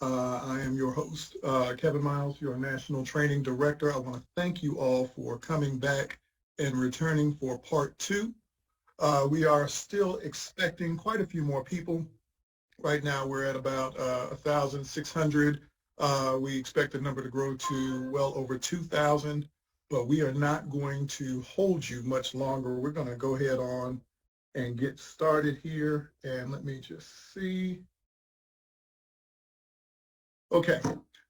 I am your host, Kevin Miles, your National Training Director. I want to thank you all for coming back and returning for part two. We are still expecting quite a few more people. Right now, we're at about 1,600. We expect the number to grow to well over 2,000, but we are not going to hold you much longer. We're going to go ahead on and get started here. And let me just see. Okay,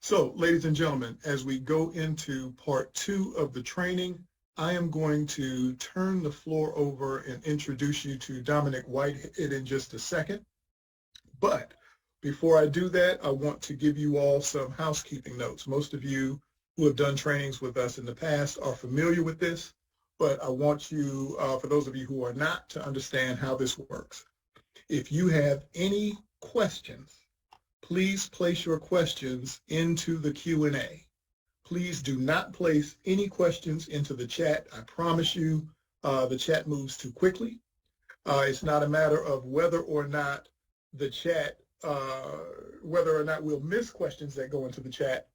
so ladies and gentlemen, as we go into part two of the training, I am going to turn the floor over and introduce you to Dominic Whitehead in just a second. But before I do that, I want to give you all some housekeeping notes. Most of you who have done trainings with us in the past are familiar with this, but I want you, for those of you who are not, to understand how this works. If you have any questions, please place your questions into the Q&A. Please do not place any questions into the chat. I promise you the chat moves too quickly. It's not a matter of whether or not the chat, whether or not we'll miss questions that go into the chat.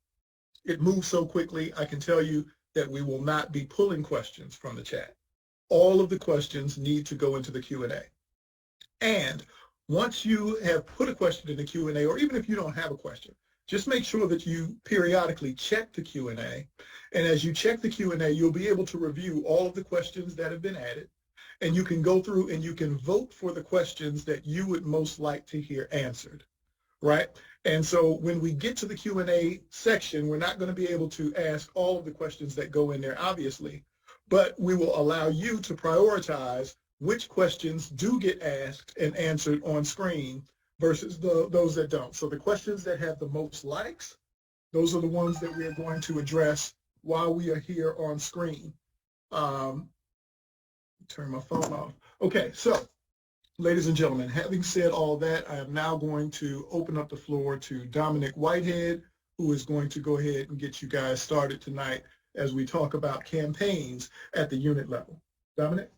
It moves so quickly, I can tell you that we will not be pulling questions from the chat. All of the questions need to go into the Q&A. And once you have put a question in the Q&A, or even if you don't have a question, just make sure that you periodically check the Q&A. And as you check the Q&A, you'll be able to review all of the questions that have been added. And you can go through and you can vote for the questions that you would most like to hear answered, right? And so when we get to the Q&A section, we're not going to be able to ask all of the questions that go in there, obviously, but we will allow you to prioritize which questions do get asked and answered on screen versus those that don't. So the questions that have the most likes, those are the ones that we are going to address while we are here on screen. Turn my phone off. Okay, so ladies and gentlemen, having said all that, I am now going to open up the floor to Dominic Whitehead, who is going to go ahead and get you guys started tonight as we talk about campaigns at the unit level. Dominic?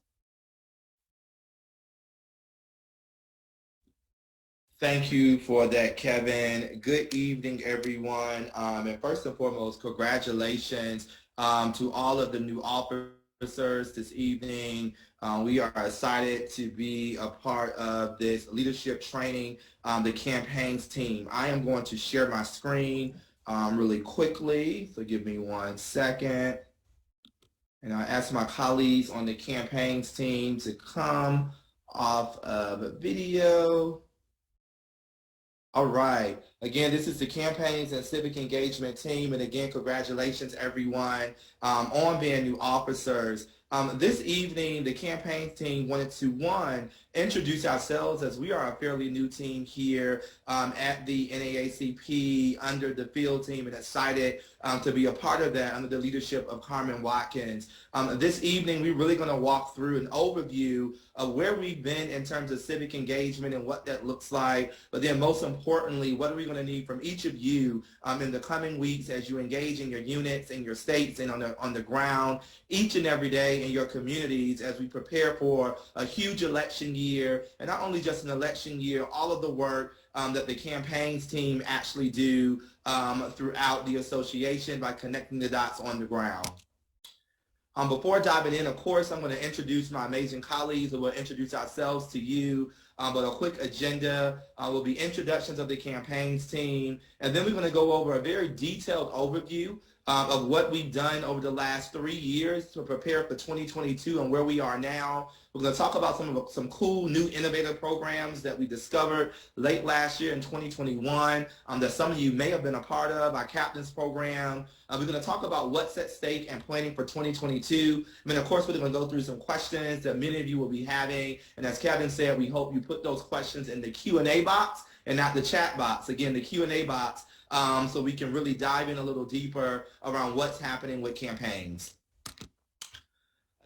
Thank you for that, Kevin. Good evening, everyone. And first and foremost, congratulations to all of the new officers this evening. We are excited to be a part of this leadership training, the campaigns team. I am going to share my screen really quickly, so give me 1 second. And I ask my colleagues on the campaigns team to come off of a video. All right. Again, this is the Campaigns and Civic Engagement team. And again, congratulations, everyone, on being new officers. This evening, the campaigns team wanted to, one, introduce ourselves as we are a fairly new team here at the NAACP under the field team, and excited to be a part of that under the leadership of Carmen Watkins. This evening, we're really going to walk through an overview of where we've been in terms of civic engagement and what that looks like. But then most importantly, what are we going to need from each of you in the coming weeks as you engage in your units, in your states, and on the ground each and every day in your communities as we prepare for a huge election year, and not only just an election year, all of the work that the campaigns team actually do throughout the association by connecting the dots on the ground. Before diving in, of course, I'm going to introduce my amazing colleagues, and we'll introduce ourselves to you. But a quick agenda will be introductions of the campaigns team, and then we're going to go over a very detailed overview of what we've done over the last 3 years to prepare for 2022 and where we are now. We're going to talk about some cool new innovative programs that we discovered late last year in 2021 that some of you may have been a part of, our captain's program. We're going to talk about what's at stake and planning for 2022. I mean, of course, we're going to go through some questions that many of you will be having. And as Kevin said, we hope you put those questions in the Q&A box and not the chat box. Again, the Q&A box, so we can really dive in a little deeper around what's happening with campaigns.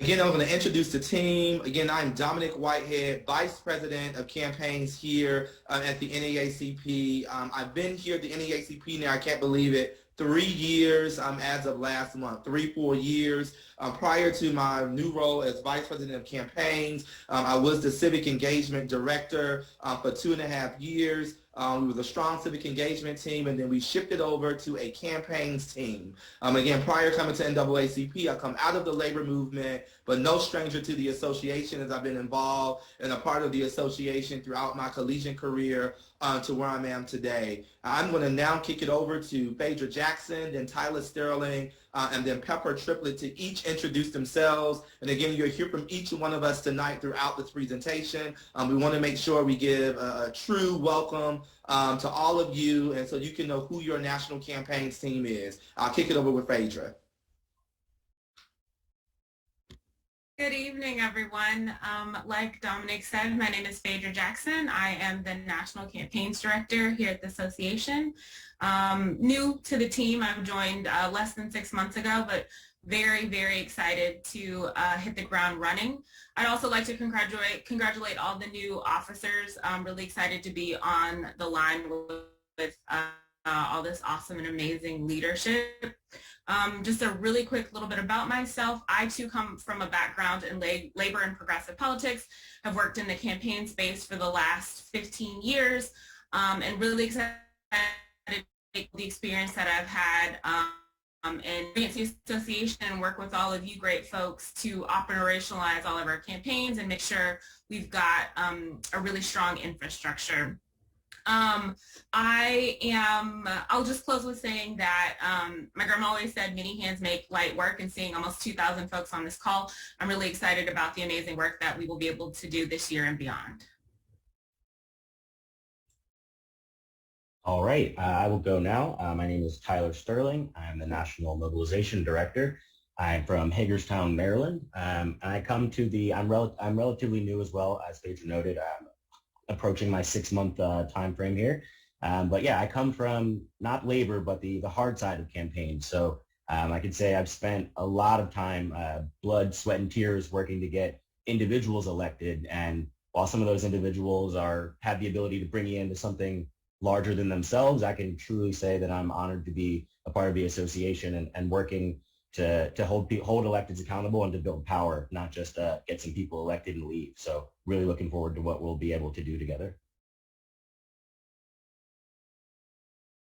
Again, I'm going to introduce the team. Again, I'm Dominic Whitehead, Vice President of Campaigns here at the NAACP. I've been here at the NAACP now, I can't believe it, 3 years as of last month, 4 years. Prior to my new role as Vice President of Campaigns, I was the Civic Engagement Director for 2.5 years. We was a strong civic engagement team, and then we shifted over to a campaigns team. Again, prior coming to NAACP, I come out of the labor movement, but no stranger to the association, as I've been involved and a part of the association throughout my collegiate career to where I am today. I'm going to now kick it over to Phaedra Jackson, then Tyler Sterling, and then Pepper Triplett to each introduce themselves. And again, you'll hear from each one of us tonight throughout this presentation. We want to make sure we give a true welcome to all of you, and so you can know who your national campaigns team is. I'll kick it over with Phaedra. Good evening, everyone. Like Dominic said, my name is Phaedra Jackson. I am the National Campaigns Director here at the association. New to the team, I've joined less than 6 months ago, but very, very excited to hit the ground running. I'd also like to congratulate all the new officers. I'm really excited to be on the line with all this awesome and amazing leadership. Just a really quick little bit about myself. I too come from a background in labor and progressive politics. I've worked in the campaign space for the last 15 years and really excited to take the experience that I've had and advance the association and work with all of you great folks to operationalize all of our campaigns and make sure we've got a really strong infrastructure. I'll just close with saying that my grandma always said many hands make light work, and seeing almost 2,000 folks on this call, I'm really excited about the amazing work that we will be able to do this year and beyond. All right, I will go now. My name is Tyler Sterling. I'm the National Mobilization Director. I'm from Hagerstown, Maryland. And I come to I'm relatively new as well, as Phaedra noted. I'm approaching my 6-month time frame here. But yeah, I come from not labor, but the hard side of campaigns. So I can say I've spent a lot of time, blood, sweat, and tears working to get individuals elected. And while some of those individuals have the ability to bring you into something larger than themselves, I can truly say that I'm honored to be a part of the association and working to hold electeds accountable and to build power, not just get some people elected and leave. So really looking forward to what we'll be able to do together.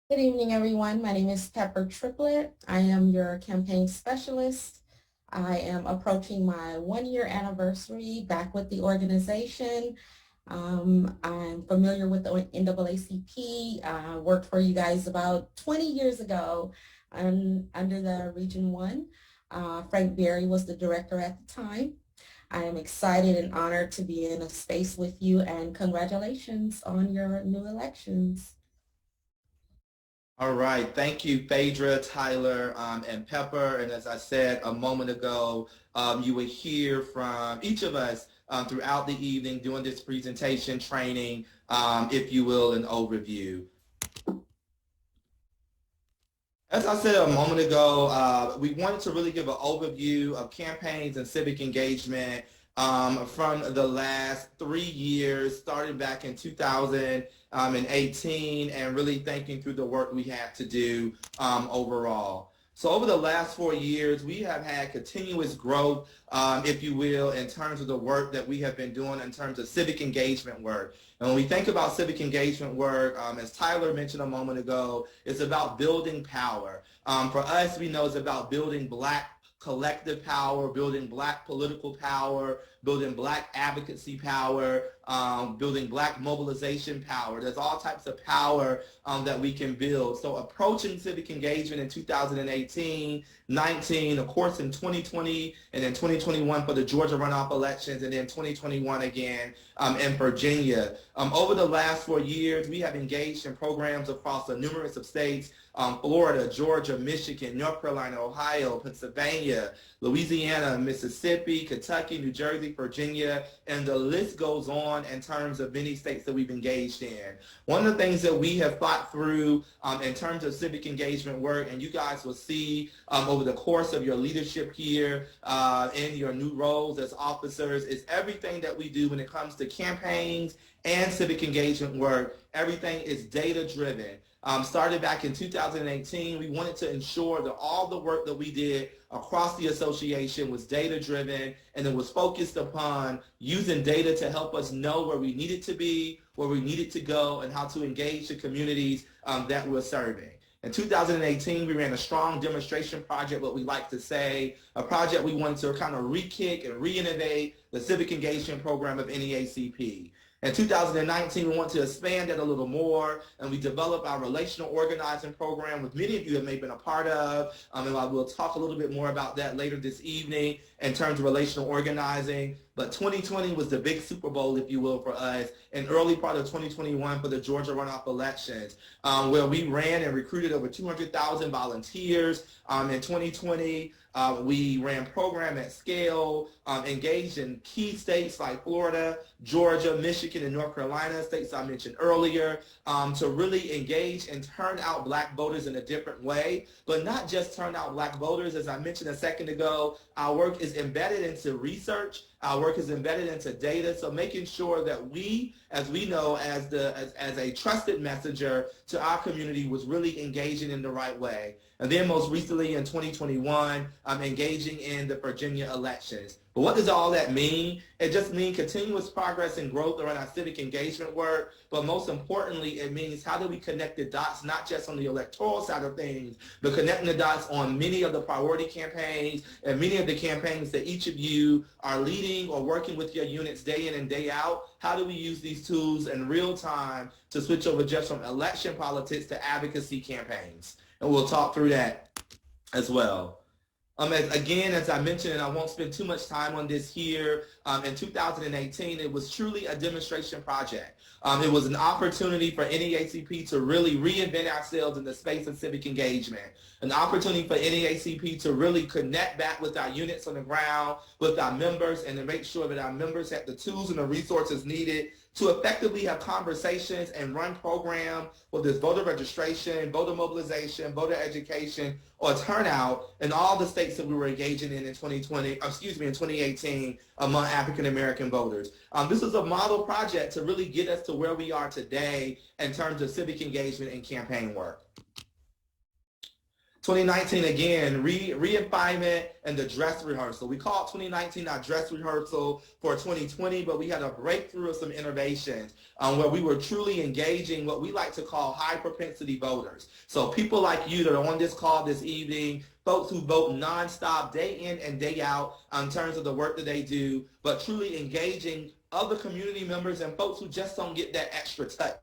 Good evening, everyone. My name is Pepper Triplett. I am your campaign specialist. I am approaching my 1-year anniversary back with the organization. I'm familiar with the NAACP. Worked for you guys about 20 years ago under the Region 1. Frank Berry was the director at the time. I am excited and honored to be in a space with you, and congratulations on your new elections. All right, thank you, Phaedra, Tyler, and Pepper. And as I said a moment ago, you will hear from each of us throughout the evening doing this presentation training, if you will, an overview. As I said a moment ago, we wanted to really give an overview of campaigns and civic engagement from the last 3 years, starting back in 2018, and really thinking through the work we had to do overall. So over the last 4 years, we have had continuous growth, if you will, in terms of the work that we have been doing in terms of civic engagement work. And when we think about civic engagement work, as Tyler mentioned a moment ago, it's about building power. For us, we know it's about building Black collective power, building Black political power, building Black advocacy power, building Black mobilization power. There's all types of power that we can build. So approaching civic engagement in 2018, 19, of course in 2020, and then 2021 for the Georgia runoff elections, and then 2021 again in Virginia. Over the last 4 years, we have engaged in programs across a numerous of states, Florida, Georgia, Michigan, North Carolina, Ohio, Pennsylvania, Louisiana, Mississippi, Kentucky, New Jersey, Virginia, and the list goes on in terms of many states that we've engaged in. One of the things that we have thought through in terms of civic engagement work, and you guys will see over the course of your leadership here in your new roles as officers, is everything that we do when it comes to campaigns and civic engagement work, everything is data-driven. Started back in 2018. We wanted to ensure that all the work that we did across the association was data-driven, and it was focused upon using data to help us know where we needed to be, where we needed to go, and how to engage the communities that we're serving. In 2018, we ran a strong demonstration project, what we like to say, a project we wanted to kind of re-kick and re-innovate the civic engagement program of NAACP. In 2019, we want to expand that a little more, and we developed our relational organizing program, which many of you have maybe been a part of, and we'll talk a little bit more about that later this evening in terms of relational organizing. But 2020 was the big Super Bowl, if you will, for us, and early part of 2021 for the Georgia runoff elections, where we ran and recruited over 200,000 volunteers. In 2020, we ran program at scale, engaged in key states like Florida, Georgia, Michigan, and North Carolina, states I mentioned earlier, to really engage and turn out Black voters in a different way, but not just turn out Black voters. As I mentioned a second ago, our work is embedded into research. Our work is embedded into data, so making sure that we, as we know, as a trusted messenger to our community, was really engaging in the right way. And then most recently in 2021, I'm engaging in the Virginia elections. But what does all that mean? It just means continuous progress and growth around our civic engagement work, but most importantly, it means how do we connect the dots, not just on the electoral side of things, but connecting the dots on many of the priority campaigns and many of the campaigns that each of you are leading or working with your units day in and day out. How do we use these tools in real time to switch over just from election politics to advocacy campaigns? And we'll talk through that as well. As I mentioned, and I won't spend too much time on this here, in 2018, it was truly a demonstration project. It was an opportunity for NAACP to really reinvent ourselves in the space of civic engagement, an opportunity for NAACP to really connect back with our units on the ground, with our members, and to make sure that our members have the tools and the resources needed to effectively have conversations and run programs, whether it's voter registration, voter mobilization, voter education, or turnout in all the states that we were engaging in 2018 among African American voters. This is a model project to really get us to where we are today in terms of civic engagement and campaign work. 2019, again, refinement and the dress rehearsal. We called 2019 our dress rehearsal for 2020, but we had a breakthrough of some innovations where we were truly engaging what we like to call high propensity voters. So people like you that are on this call this evening, folks who vote nonstop day in and day out in terms of the work that they do, but truly engaging other community members and folks who just don't get that extra touch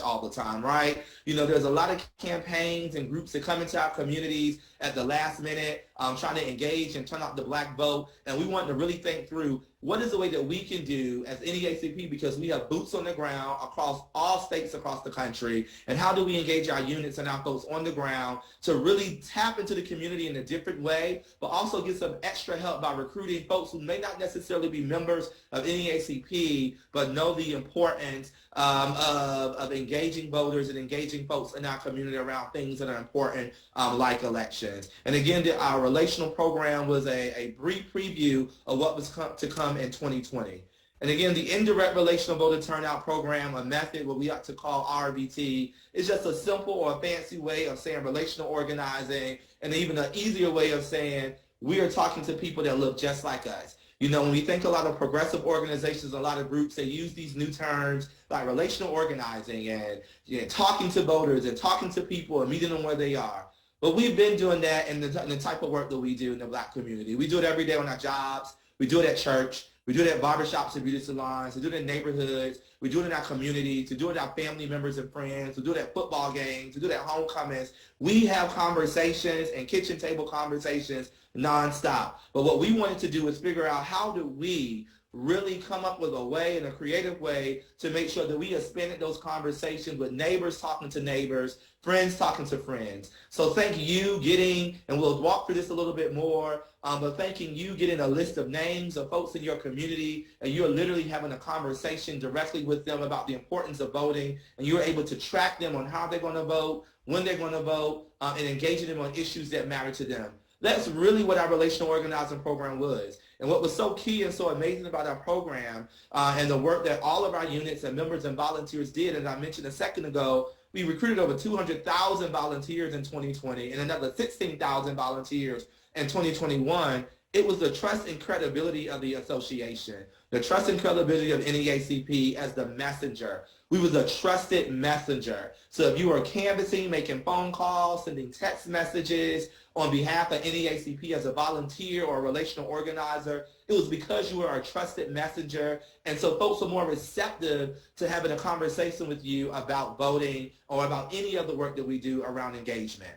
all the time, right? You know, there's a lot of campaigns and groups that come into our communities at the last minute, trying to engage and turn out the Black vote. And we want to really think through what is the way that we can do as NAACP, because we have boots on the ground across all states across the country, and how do we engage our units and our folks on the ground to really tap into the community in a different way, but also get some extra help by recruiting folks who may not necessarily be members of NAACP, but know the importance of engaging voters and engaging folks in our community around things that are important, like elections. And again, our relational program was a brief preview of what was to come in 2020. And again, the indirect relational voter turnout program, a method, what we like to call RVT, is just a simple or a fancy way of saying relational organizing, and even an easier way of saying we are talking to people that look just like us. You know, when we think a lot of progressive organizations, a lot of groups, they use these new terms like relational organizing and talking to voters and talking to people and meeting them where they are. But we've been doing that in the type of work that we do in the Black community. We do it every day on our jobs. We do it at church. We do it at barbershops and beauty salons. We do it in neighborhoods. We do it in our community. To do it with our family members and friends. We do it at football games. We do it at homecomings. We have conversations and kitchen table conversations nonstop. But what we wanted to do is figure out how do we really come up with a way and a creative way to make sure that we expanded those conversations with neighbors talking to neighbors, friends talking to friends. So thank you getting, and we'll walk through this a little bit more, but thanking you getting a list of names of folks in your community, and you're literally having a conversation directly with them about the importance of voting, and you're able to track them on how they're going to vote, when they're going to vote, and engaging them on issues that matter to them. That's really what our relational organizing program was. And what was so key and so amazing about our program and the work that all of our units and members and volunteers did, as I mentioned a second ago, We recruited over 200,000 volunteers in 2020 and another 16,000 volunteers in 2021. It was the trust and credibility of the association, the trust and credibility of NAACP as the messenger. We was a trusted messenger. So if you were canvassing, making phone calls, sending text messages on behalf of NAACP as a volunteer or a relational organizer, it was because you were a trusted messenger. And so folks are more receptive to having a conversation with you about voting or about any of the work that we do around engagement.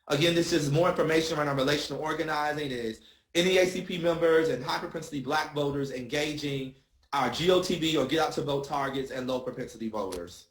Again, this is more information around our relational organizing. It is NAACP members and high propensity Black voters engaging our GOTV or get out to vote targets and low propensity voters.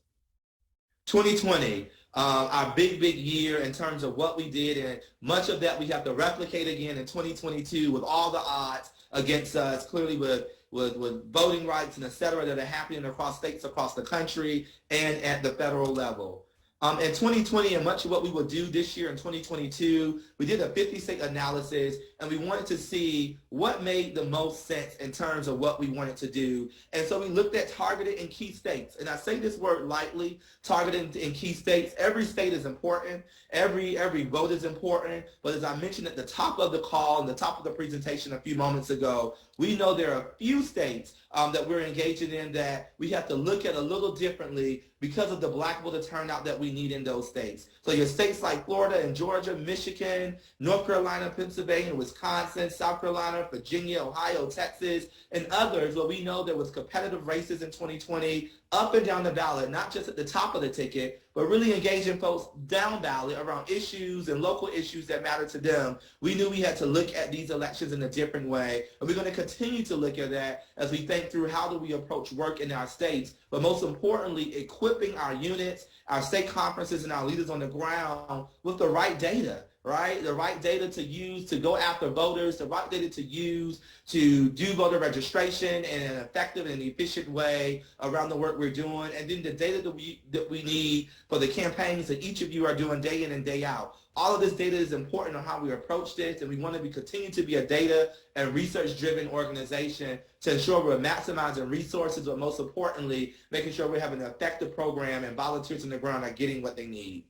2020, our big year in terms of what we did, and much of that we have to replicate again in 2022 with all the odds against us, clearly with voting rights and et cetera that are happening across states across the country and at the federal level. In 2020, and much of what we will do this year in 2022, we did a 50-state analysis, and we wanted to see what made the most sense in terms of what we wanted to do. And so we looked at targeted in key states. And I say this word lightly, targeted in key states. Every state is important. Every vote is important. But as I mentioned at the top of the call and the top of the presentation a few moments ago, we know there are a few states that we're engaging in that we have to look at a little differently because of the Black voter turnout that we need in those states. So your states like Florida and Georgia, Michigan, North Carolina, Pennsylvania, Wisconsin, South Carolina, Virginia, Ohio, Texas, and others where we know there was competitive races in 2020 up and down the ballot, not just at the top of the ticket, but really engaging folks down ballot around issues and local issues that matter to them. We knew we had to look at these elections in a different way, and we're going to continue to look at that as we think through how do we approach work in our states, but most importantly, equipping our units, our state conferences, and our leaders on the ground with the right data. Right? The right data to use to go after voters, the right data to use to do voter registration in an effective and efficient way around the work we're doing, and then the data that we need for the campaigns that each of you are doing day in and day out. All of this data is important on how we approach this, and we want to continue to be a data and research-driven organization to ensure we're maximizing resources, but most importantly, making sure we're having an effective program and volunteers on the ground are getting what they need.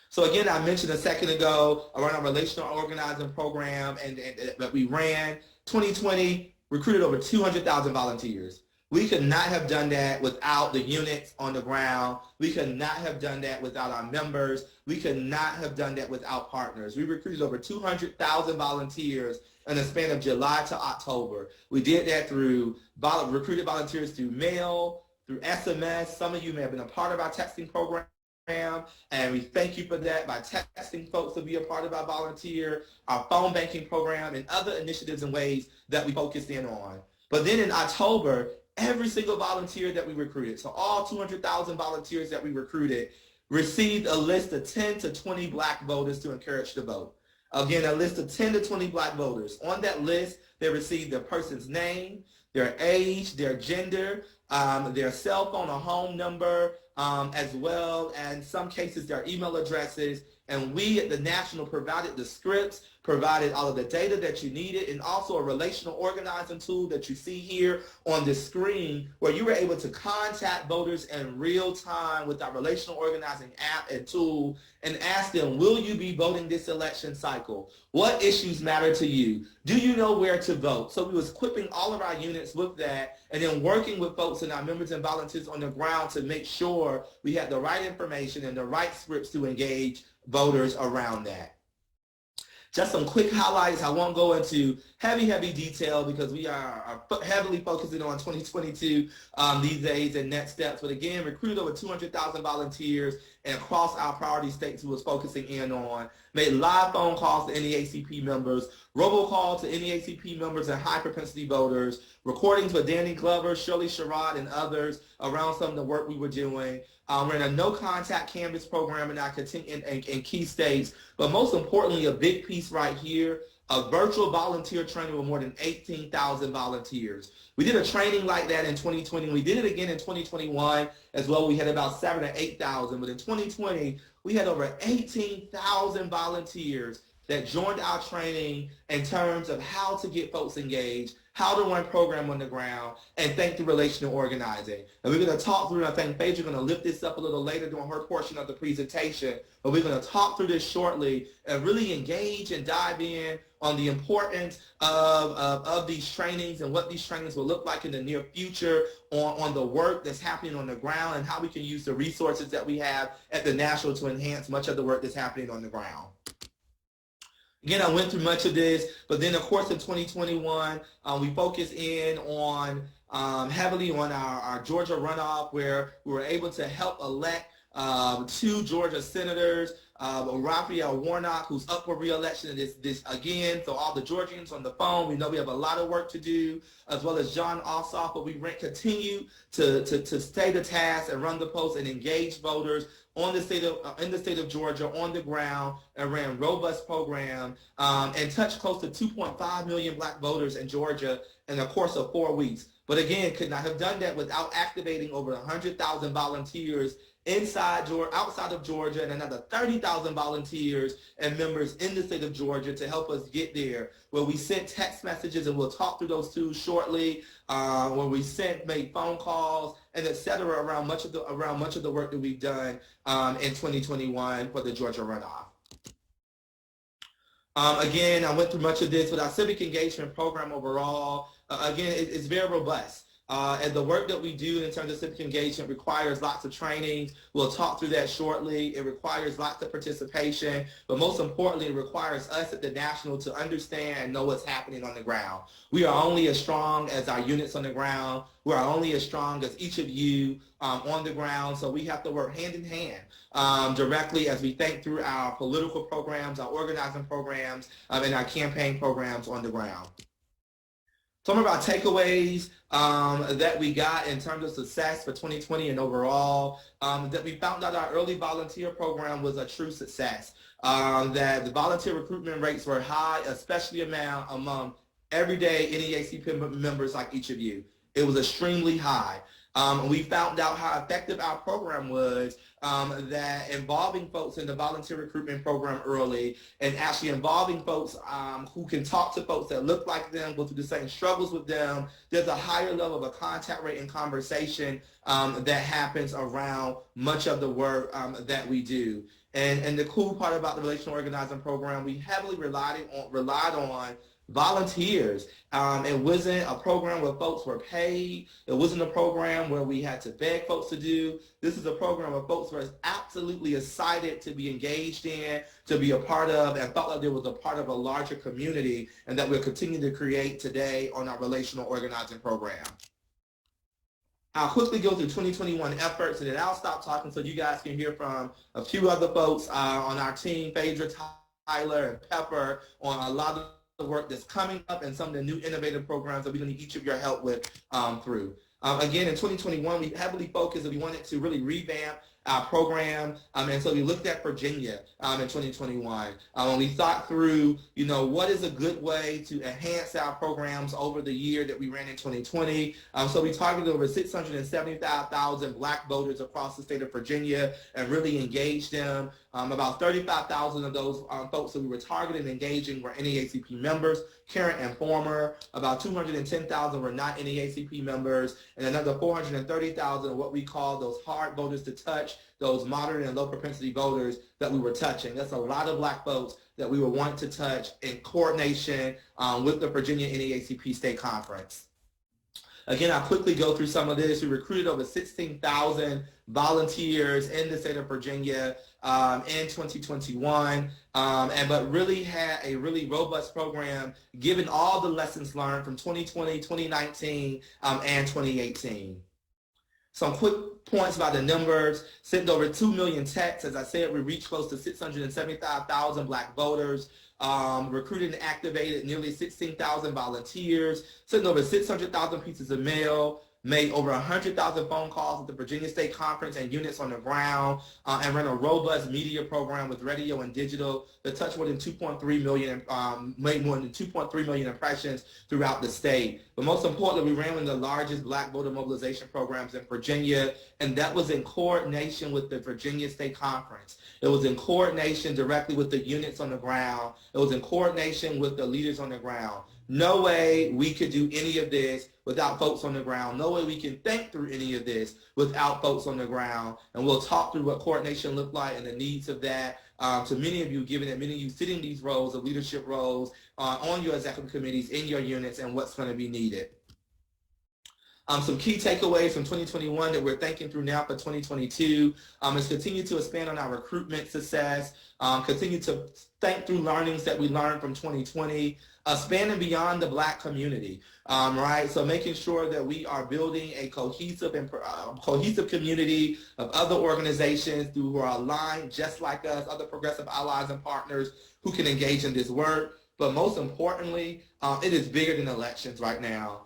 So again, I mentioned a second ago around our relational organizing program and that we ran. 2020 recruited over 200,000 volunteers. We could not have done that without the units on the ground. We could not have done that without our members. We could not have done that without partners. We recruited over 200,000 volunteers in a span of July to October. We did that through recruited volunteers through mail, through SMS. Some of you may have been a part of our texting program. And we thank you for that by texting folks to be a part of our volunteer, our phone banking program, and other initiatives and ways that we focused in on. But then in October, every single volunteer that we recruited, so all 200,000 volunteers that we recruited, received a list of 10 to 20 Black voters to encourage to vote. Again, a list of 10 to 20 Black voters. On that list, they received their person's name, their age, their gender, their cell phone or home number, as well as in some cases their email addresses. And we at the National provided the scripts, provided all of the data that you needed, and also a relational organizing tool that you see here on the screen where you were able to contact voters in real time with our relational organizing app and tool and ask them, will you be voting this election cycle? What issues matter to you? Do you know where to vote? So we was equipping all of our units with that and then working with folks and our members and volunteers on the ground to make sure we had the right information and the right scripts to engage voters around that. Just some quick highlights. I won't go into heavy detail because we are heavily focusing on 2022 these days and next steps. But again, recruited over 200,000 volunteers and across our priority states who was focusing in on, made live phone calls to NAACP members, robocall to NAACP members and high propensity voters, recordings with Danny Glover, Shirley Sherrod, and others around some of the work we were doing. We're in a no-contact canvas program in key states, but most importantly, a big piece right here, a virtual volunteer training with more than 18,000 volunteers. We did a training like that in 2020. We did it again in 2021 as well. We had about 7,000 or 8,000, but in 2020, we had over 18,000 volunteers that joined our training in terms of how to get folks engaged, how to run program on the ground, and think through relational organizing. And we're going to talk through, and I think Phaedra is going to lift this up a little later during her portion of the presentation, but we're going to talk through this shortly and really engage and dive in on the importance of these trainings and what these trainings will look like in the near future on the work that's happening on the ground and how we can use the resources that we have at the National to enhance much of the work that's happening on the ground. Again, I went through much of this, but then of course in 2021, we focused in on heavily on our Georgia runoff, where we were able to help elect 2 Georgia senators, Raphael Warnock, who's up for re-election this again. So all the Georgians on the phone, we know we have a lot of work to do, as well as John Ossoff, but we continue to stay the task and run the post and engage voters on the in the state of Georgia on the ground, and ran robust program and touched close to 2.5 million Black voters in Georgia in the course of 4 weeks. But again, could not have done that without activating over 100,000 volunteers outside of Georgia, and another 30,000 volunteers and members in the state of Georgia to help us get there. Where we sent text messages, and we'll talk through those too shortly. Where we made phone calls, and et cetera, around much of the work that we've done in 2021 for the Georgia runoff. Again, I went through much of this, but our civic engagement program overall, again, it's very robust. And the work that we do in terms of civic engagement requires lots of training. We'll talk through that shortly. It requires lots of participation, but most importantly, it requires us at the National to understand and know what's happening on the ground. We are only as strong as our units on the ground. We are only as strong as each of you on the ground, so we have to work hand in hand directly as we think through our political programs, our organizing programs, and our campaign programs on the ground. Some of our takeaways that we got in terms of success for 2020 and overall, that we found out our early volunteer program was a true success, that the volunteer recruitment rates were high, especially among everyday NAACP members like each of you. It was extremely high. We found out how effective our program was, that involving folks in the volunteer recruitment program early, and actually involving folks who can talk to folks that look like them, go through the same struggles with them. There's a higher level of a contact rate and conversation that happens around much of the work that we do. And the cool part about the relational organizing program, we heavily relied on volunteers. It wasn't a program where folks were paid. It wasn't a program where we had to beg folks to do. This is a program where folks were absolutely excited to be engaged in, to be a part of, and felt like there was a part of a larger community, and that we'll continue to create today on our relational organizing program. I'll quickly go through 2021 efforts, and then I'll stop talking so you guys can hear from a few other folks on our team, Phaedra, Tyler, and Pepper, on a lot of the work that's coming up and some of the new innovative programs that we're going to need each of your help with through. Again, in 2021, we heavily focused and we wanted to really revamp our program, and so we looked at Virginia in 2021. And we thought through, what is a good way to enhance our programs over the year that we ran in 2020. So we targeted over 675,000 Black voters across the state of Virginia and really engaged them. About 35,000 of those folks that we were targeting and engaging were NAACP members, current and former. About 210,000 were not NAACP members, and another 430,000 are what we call those hard voters to touch, those moderate and low propensity voters that we were touching. That's a lot of Black folks that we were wanting to touch in coordination with the Virginia NAACP State Conference. Again, I'll quickly go through some of this. We recruited over 16,000 volunteers in the state of Virginia in 2021, but really had a really robust program given all the lessons learned from 2020, 2019, and 2018. Some quick points about the numbers. Sent over 2 million texts. As I said, we reached close to 675,000 Black voters. Recruited and activated nearly 16,000 volunteers. Sent over 600,000 pieces of mail. Made over 100,000 phone calls at the Virginia State Conference and units on the ground, and ran a robust media program with radio and digital that touched more than 2.3 million, made more than 2.3 million impressions throughout the state. But most importantly, we ran one of the largest Black voter mobilization programs in Virginia, and that was in coordination with the Virginia State Conference. It was in coordination directly with the units on the ground. It was in coordination with the leaders on the ground. No way we could do any of this without folks on the ground. No way we can think through any of this without folks on the ground. And we'll talk through what coordination looked like and the needs of that. To many of you, given that many of you sit in these roles of leadership roles on your executive committees, in your units, and what's going to be needed. Some key takeaways from 2021 that we're thinking through now for 2022 is continue to expand on our recruitment success, continue to think through learnings that we learned from 2020, expanding beyond the Black community, right? So making sure that we are building a cohesive and cohesive community of other organizations who are aligned just like us, other progressive allies and partners who can engage in this work. But most importantly, it is bigger than elections right now.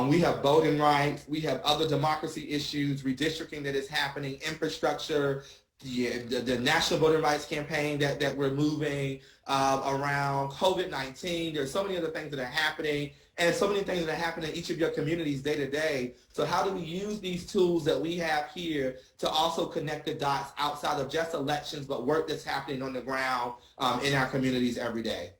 We have voting rights, we have other democracy issues, redistricting that is happening, infrastructure, the National Voting Rights Campaign that we're moving around, COVID-19. There's so many other things that are happening, and so many things that are happening in each of your communities day to day. So how do we use these tools that we have here to also connect the dots outside of just elections, but work that's happening on the ground in our communities every day?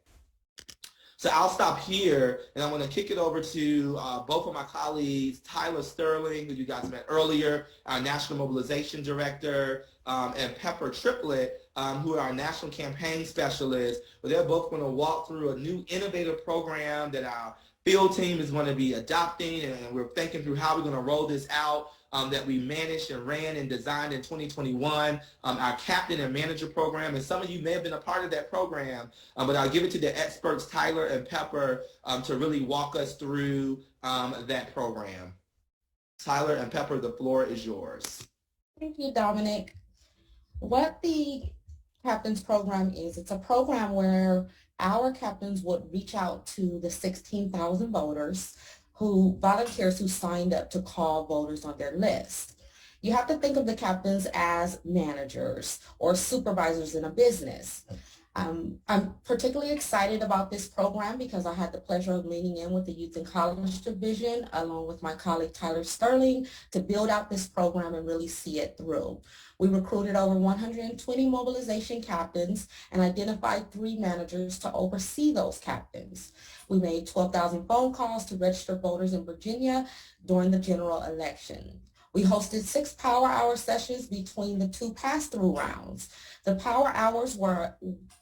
So I'll stop here, and I'm going to kick it over to both of my colleagues, Tyler Sterling, who you guys met earlier, our National Mobilization Director, and Pepper Triplett, who are our National Campaign Specialists. But they're both going to walk through a new innovative program that our field team is going to be adopting, and we're thinking through how we're going to roll this out. That we managed and ran and designed in 2021, our captain and manager program. And some of you may have been a part of that program, but I'll give it to the experts, Tyler and Pepper, to really walk us through that program. Tyler and Pepper, the floor is yours. Thank you, Dominic. What the Captains Program is, it's a program where our captains would reach out to the 16,000 volunteers who signed up to call voters on their list. You have to think of the captains as managers or supervisors in a business. I'm particularly excited about this program because I had the pleasure of leaning in with the Youth and College Division along with my colleague Tyler Sterling to build out this program and really see it through. We recruited over 120 mobilization captains and identified 3 managers to oversee those captains. We made 12,000 phone calls to register voters in Virginia during the general election. We hosted 6 power hour sessions between the 2 pass-through rounds. The power hours were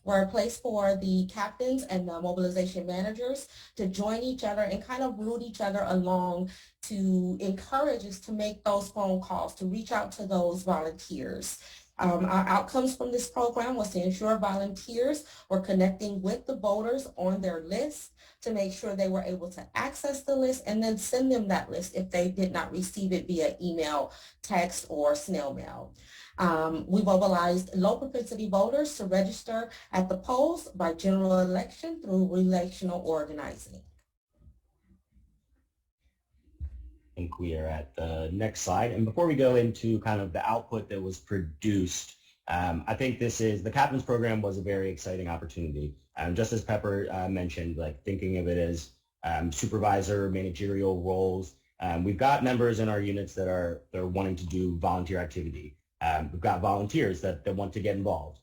a place for the captains and the mobilization managers to join each other and kind of root each other along to encourage us to make those phone calls, to reach out to those volunteers. Our outcomes from this program was to ensure volunteers were connecting with the voters on their list to make sure they were able to access the list and then send them that list if they did not receive it via email, text, or snail mail. We mobilized low propensity voters to register at the polls by general election through relational organizing. I think we are at the next slide. And before we go into kind of the output that was produced, I think the Captains Program was a very exciting opportunity. Just as Pepper mentioned, like thinking of it as supervisor, managerial roles. We've got members in our units that they're wanting to do volunteer activity. We've got volunteers that want to get involved.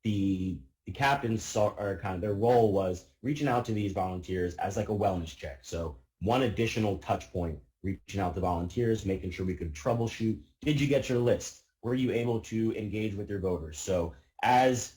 The captains are kind of, their role was reaching out to these volunteers as like a wellness check. So one additional touch point, reaching out to volunteers, making sure we could troubleshoot. Did you get your list? Were you able to engage with your voters? So as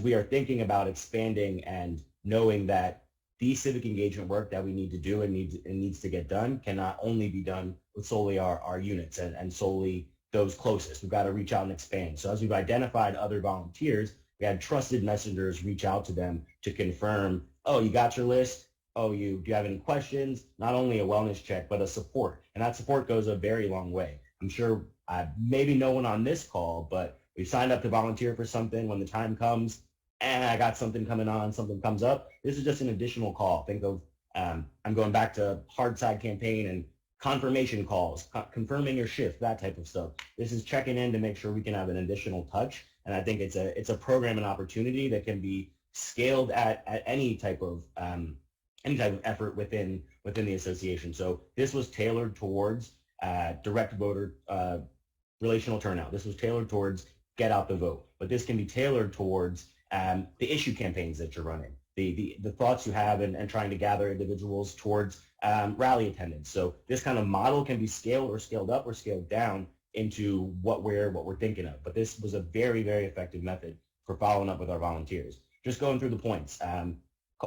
we are thinking about expanding and knowing that the civic engagement work that we need to do and needs to get done cannot only be done with solely our units and solely those closest. We've got to reach out and expand. So as we've identified other volunteers, we had trusted messengers reach out to them to confirm, oh, you got your list? Oh, do you have any questions? Not only a wellness check, but a support. And that support goes a very long way. I'm sure maybe no one on this call, but we've signed up to volunteer for something. When the time comes, and I got something coming on, something comes up, this is just an additional call. Think of, I'm going back to hard side campaign and confirmation calls, confirming your shift, that type of stuff. This is checking in to make sure we can have an additional touch. And I think it's a program and opportunity that can be scaled at any type of effort within the association. So this was tailored towards direct voter relational turnout. This was tailored towards get out the vote. But this can be tailored towards the issue campaigns that you're running. the thoughts you have and trying to gather individuals towards rally attendance. So this kind of model can be scaled or scaled up or scaled down into what we're thinking of. But this was a very, very effective method for following up with our volunteers. Just going through the points.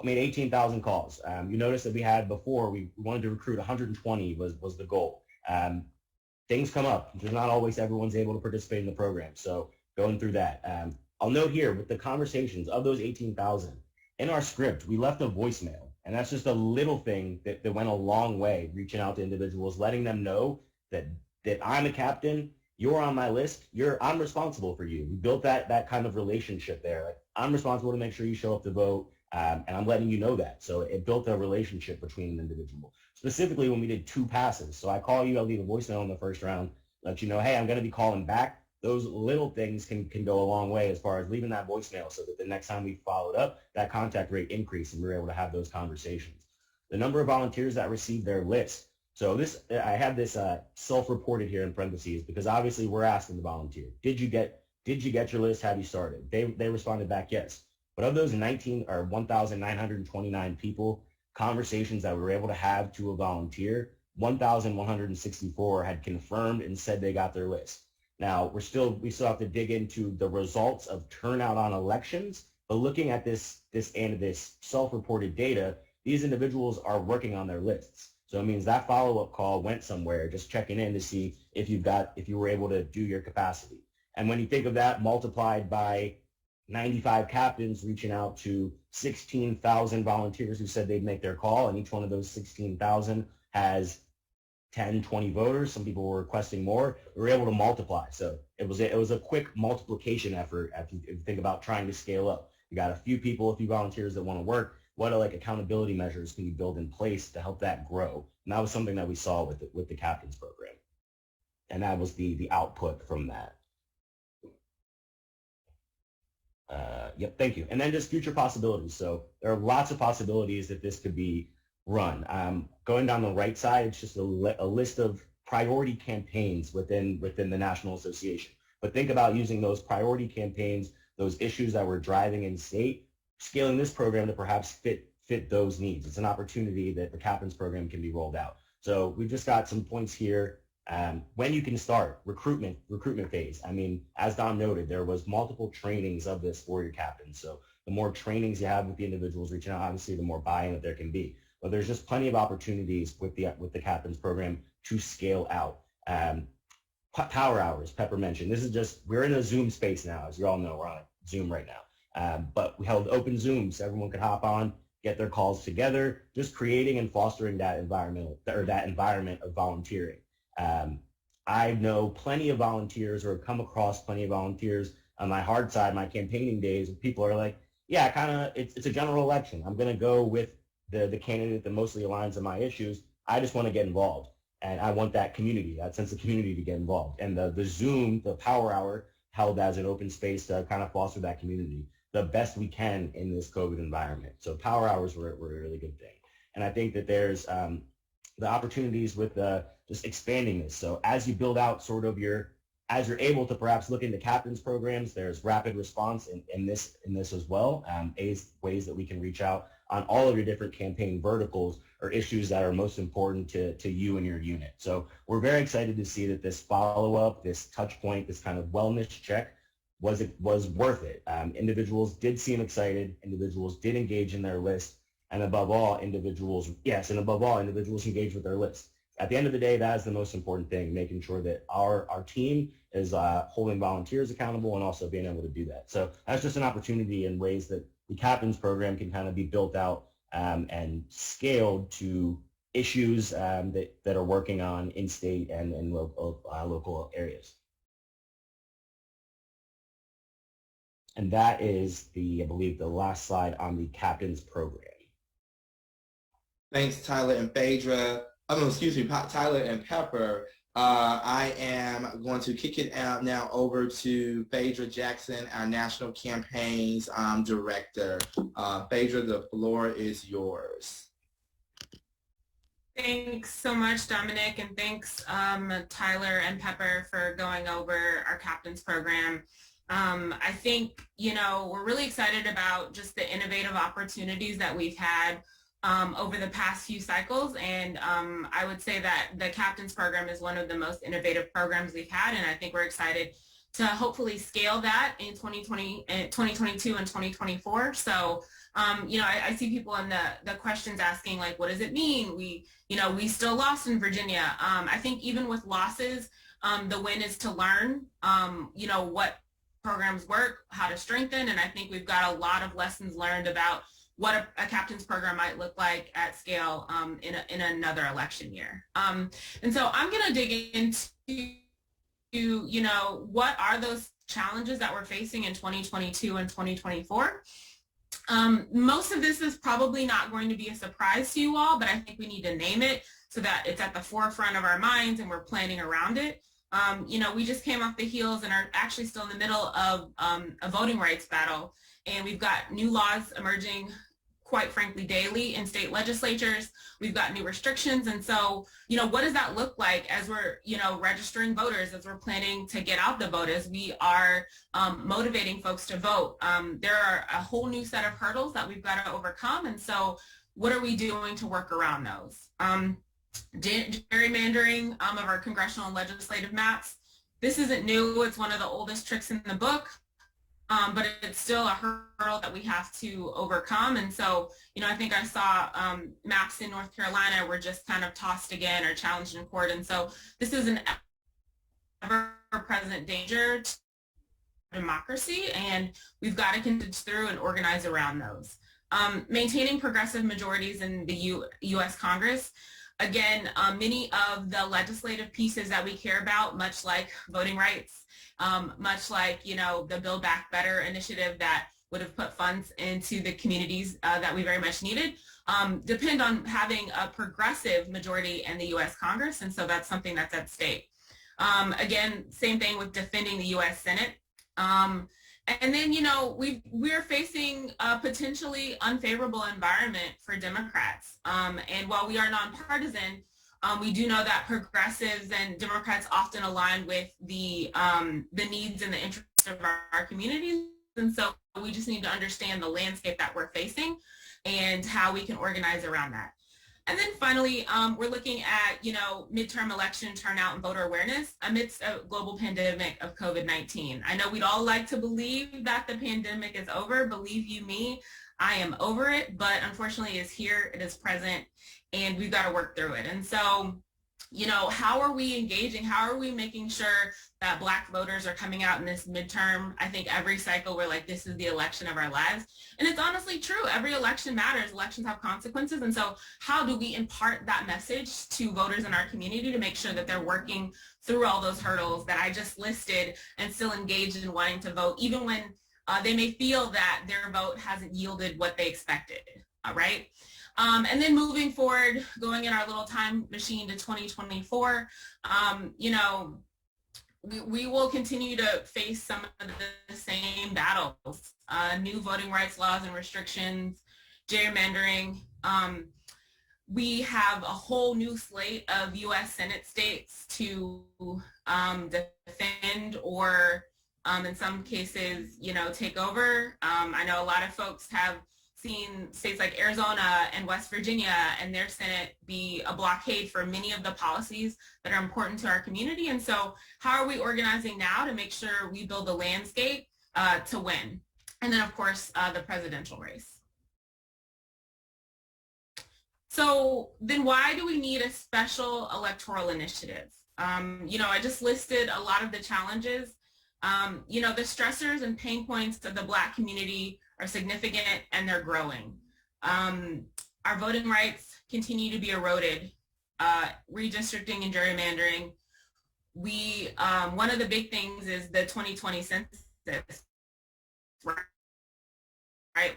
Made 18,000 calls. You notice that we had before, we wanted to recruit 120 was the goal. Things come up. There's not always everyone's able to participate in the program. So going through that. I'll note here with the conversations of those 18,000, in our script, we left a voicemail. And that's just a little thing that went a long way, reaching out to individuals, letting them know that I'm a captain, you're on my list, I'm responsible for you. We built that kind of relationship there. Like, I'm responsible to make sure you show up to vote, and I'm letting you know that. So it built a relationship between an individual. Specifically when we did 2 passes. So I call you, I'll leave a voicemail in the first round, let you know, hey, I'm going to be calling back. Those little things can go a long way as far as leaving that voicemail so that the next time we followed up, that contact rate increased and we were able to have those conversations. The number of volunteers that received their list. So I have this self-reported here in parentheses because obviously we're asking the volunteer, did you get your list? Have you started? They responded back yes. But of those 1,929 people, conversations that we were able to have to a volunteer, 1,164 had confirmed and said they got their list. Now, we still have to dig into the results of turnout on elections, but looking at this self-reported data, these individuals are working on their lists. So it means that follow-up call went somewhere, just checking in to see if you were able to do your capacity. And when you think of that multiplied by 95 captains reaching out to 16,000 volunteers who said they'd make their call, and each one of those 16,000 has 10, 20 voters. Some people were requesting more. We were able to multiply. So it was a quick multiplication effort if you think about trying to scale up. You got a few volunteers that want to work. What accountability measures can you build in place to help that grow? And that was something that we saw with the captains program. And that was the output from that. Yep, thank you. And then just future possibilities. So there are lots of possibilities that this could be run. Going down the right side, it's just a list of priority campaigns within the National Association. But think about using those priority campaigns, those issues that we're driving in state, scaling this program to perhaps fit those needs. It's an opportunity that the captains program can be rolled out. So we've just got some points here. When you can start recruitment phase. I mean, as Don noted, there was multiple trainings of this for your captains. So the more trainings you have with the individuals reaching out, obviously the more buy-in that there can be. But there's just plenty of opportunities with the captains program to scale out. Power hours, Pepper mentioned. This is we're in a Zoom space now, as you all know, we're on Zoom right now. But we held open Zooms, so everyone could hop on, get their calls together, just creating and fostering that environment of volunteering. I know plenty of volunteers, or have come across plenty of volunteers on my hard side, my campaigning days, and people are like, yeah, it's a general election. I'm going to go with the candidate that mostly aligns with my issues. I just want to get involved. And I want that community, that sense of community to get involved. And the Zoom, the Power Hour, held as an open space to kind of foster that community the best we can in this COVID environment. So Power Hours were a really good thing. And I think that there's the opportunities with just expanding this. So as you build out as you're able to perhaps look into captains programs, there's rapid response in this as well, ways that we can reach out on all of your different campaign verticals or issues that are most important to you and your unit. So we're very excited to see that this follow-up, this touch point, this kind of wellness check was worth it. Individuals did seem excited. Individuals did engage in their list. And above all, individuals engage with their list. At the end of the day, that is the most important thing, making sure that our team is holding volunteers accountable and also being able to do that. So that's just an opportunity in ways that the captains program can kind of be built out and scaled to issues that are working on in state and in local areas. And that is I believe the last slide on the captains program. Thanks, Tyler and Phaedra. Tyler and Pepper. I am going to kick it out now over to Phaedra Jackson, our National Campaigns Director. Phaedra, the floor is yours. Thanks so much, Dominic, and thanks Tyler and Pepper for going over our captains program. I think, we're really excited about just the innovative opportunities that we've had over the past few cycles. And I would say that the Captain's Program is one of the most innovative programs we've had. And I think we're excited to hopefully scale that in 2020, 2022 and 2024. So, I see people in the questions asking, like, what does it mean? We still lost in Virginia. I think even with losses, the win is to learn, what programs work, how to strengthen. And I think we've got a lot of lessons learned about what a captain's program might look like at scale in another election year. And so I'm going to dig into, what are those challenges that we're facing in 2022 and 2024? Most of this is probably not going to be a surprise to you all, but I think we need to name it so that it's at the forefront of our minds and we're planning around it. We just came off the heels and are actually still in the middle of a voting rights battle. And we've got new laws emerging, quite frankly, daily in state legislatures. We've got new restrictions. And so, what does that look like as we're, registering voters, as we're planning to get out the vote, as we are motivating folks to vote? There are a whole new set of hurdles that we've got to overcome. And so what are we doing to work around those? Gerrymandering of our congressional and legislative maps. This isn't new. It's one of the oldest tricks in the book. But it's still a hurdle that we have to overcome. And so, I think I saw maps in North Carolina were just kind of tossed again or challenged in court. And so this is an ever-present danger to democracy, and we've got to continue through and organize around those. Maintaining progressive majorities in the U.S. Congress. Again, many of the legislative pieces that we care about, much like voting rights, much like, the Build Back Better initiative that would have put funds into the communities that we very much needed, depend on having a progressive majority in the U.S. Congress. And so that's something that's at stake. Again, same thing with defending the U.S. Senate. And then, we're facing a potentially unfavorable environment for Democrats. And while we are nonpartisan, we do know that progressives and Democrats often align with the needs and the interests of our communities. And so we just need to understand the landscape that we're facing and how we can organize around that. And then finally, we're looking at, midterm election turnout and voter awareness amidst a global pandemic of COVID-19. I know we'd all like to believe that the pandemic is over. Believe you me, I am over it, but unfortunately it's here, it is present, and we've got to work through it. And so, how are we engaging? How are we making sure that Black voters are coming out in this midterm? I think every cycle we're like, this is the election of our lives. And it's honestly true. Every election matters. Elections have consequences. And so how do we impart that message to voters in our community to make sure that they're working through all those hurdles that I just listed and still engaged in wanting to vote, even when they may feel that their vote hasn't yielded what they expected, right? And then moving forward, going in our little time machine to 2024, we will continue to face some of the same battles, new voting rights laws and restrictions, gerrymandering. We have a whole new slate of U.S. Senate states to defend or in some cases, take over. I know a lot of folks have seen states like Arizona and West Virginia and their Senate be a blockade for many of the policies that are important to our community. And so how are we organizing now to make sure we build a landscape to win? And then, of course, the presidential race. So then why do we need a special electoral initiative? I just listed a lot of the challenges. The stressors and pain points of the Black community are significant and they're growing. Our voting rights continue to be eroded, redistricting and gerrymandering. One of the big things is the 2020 census, right?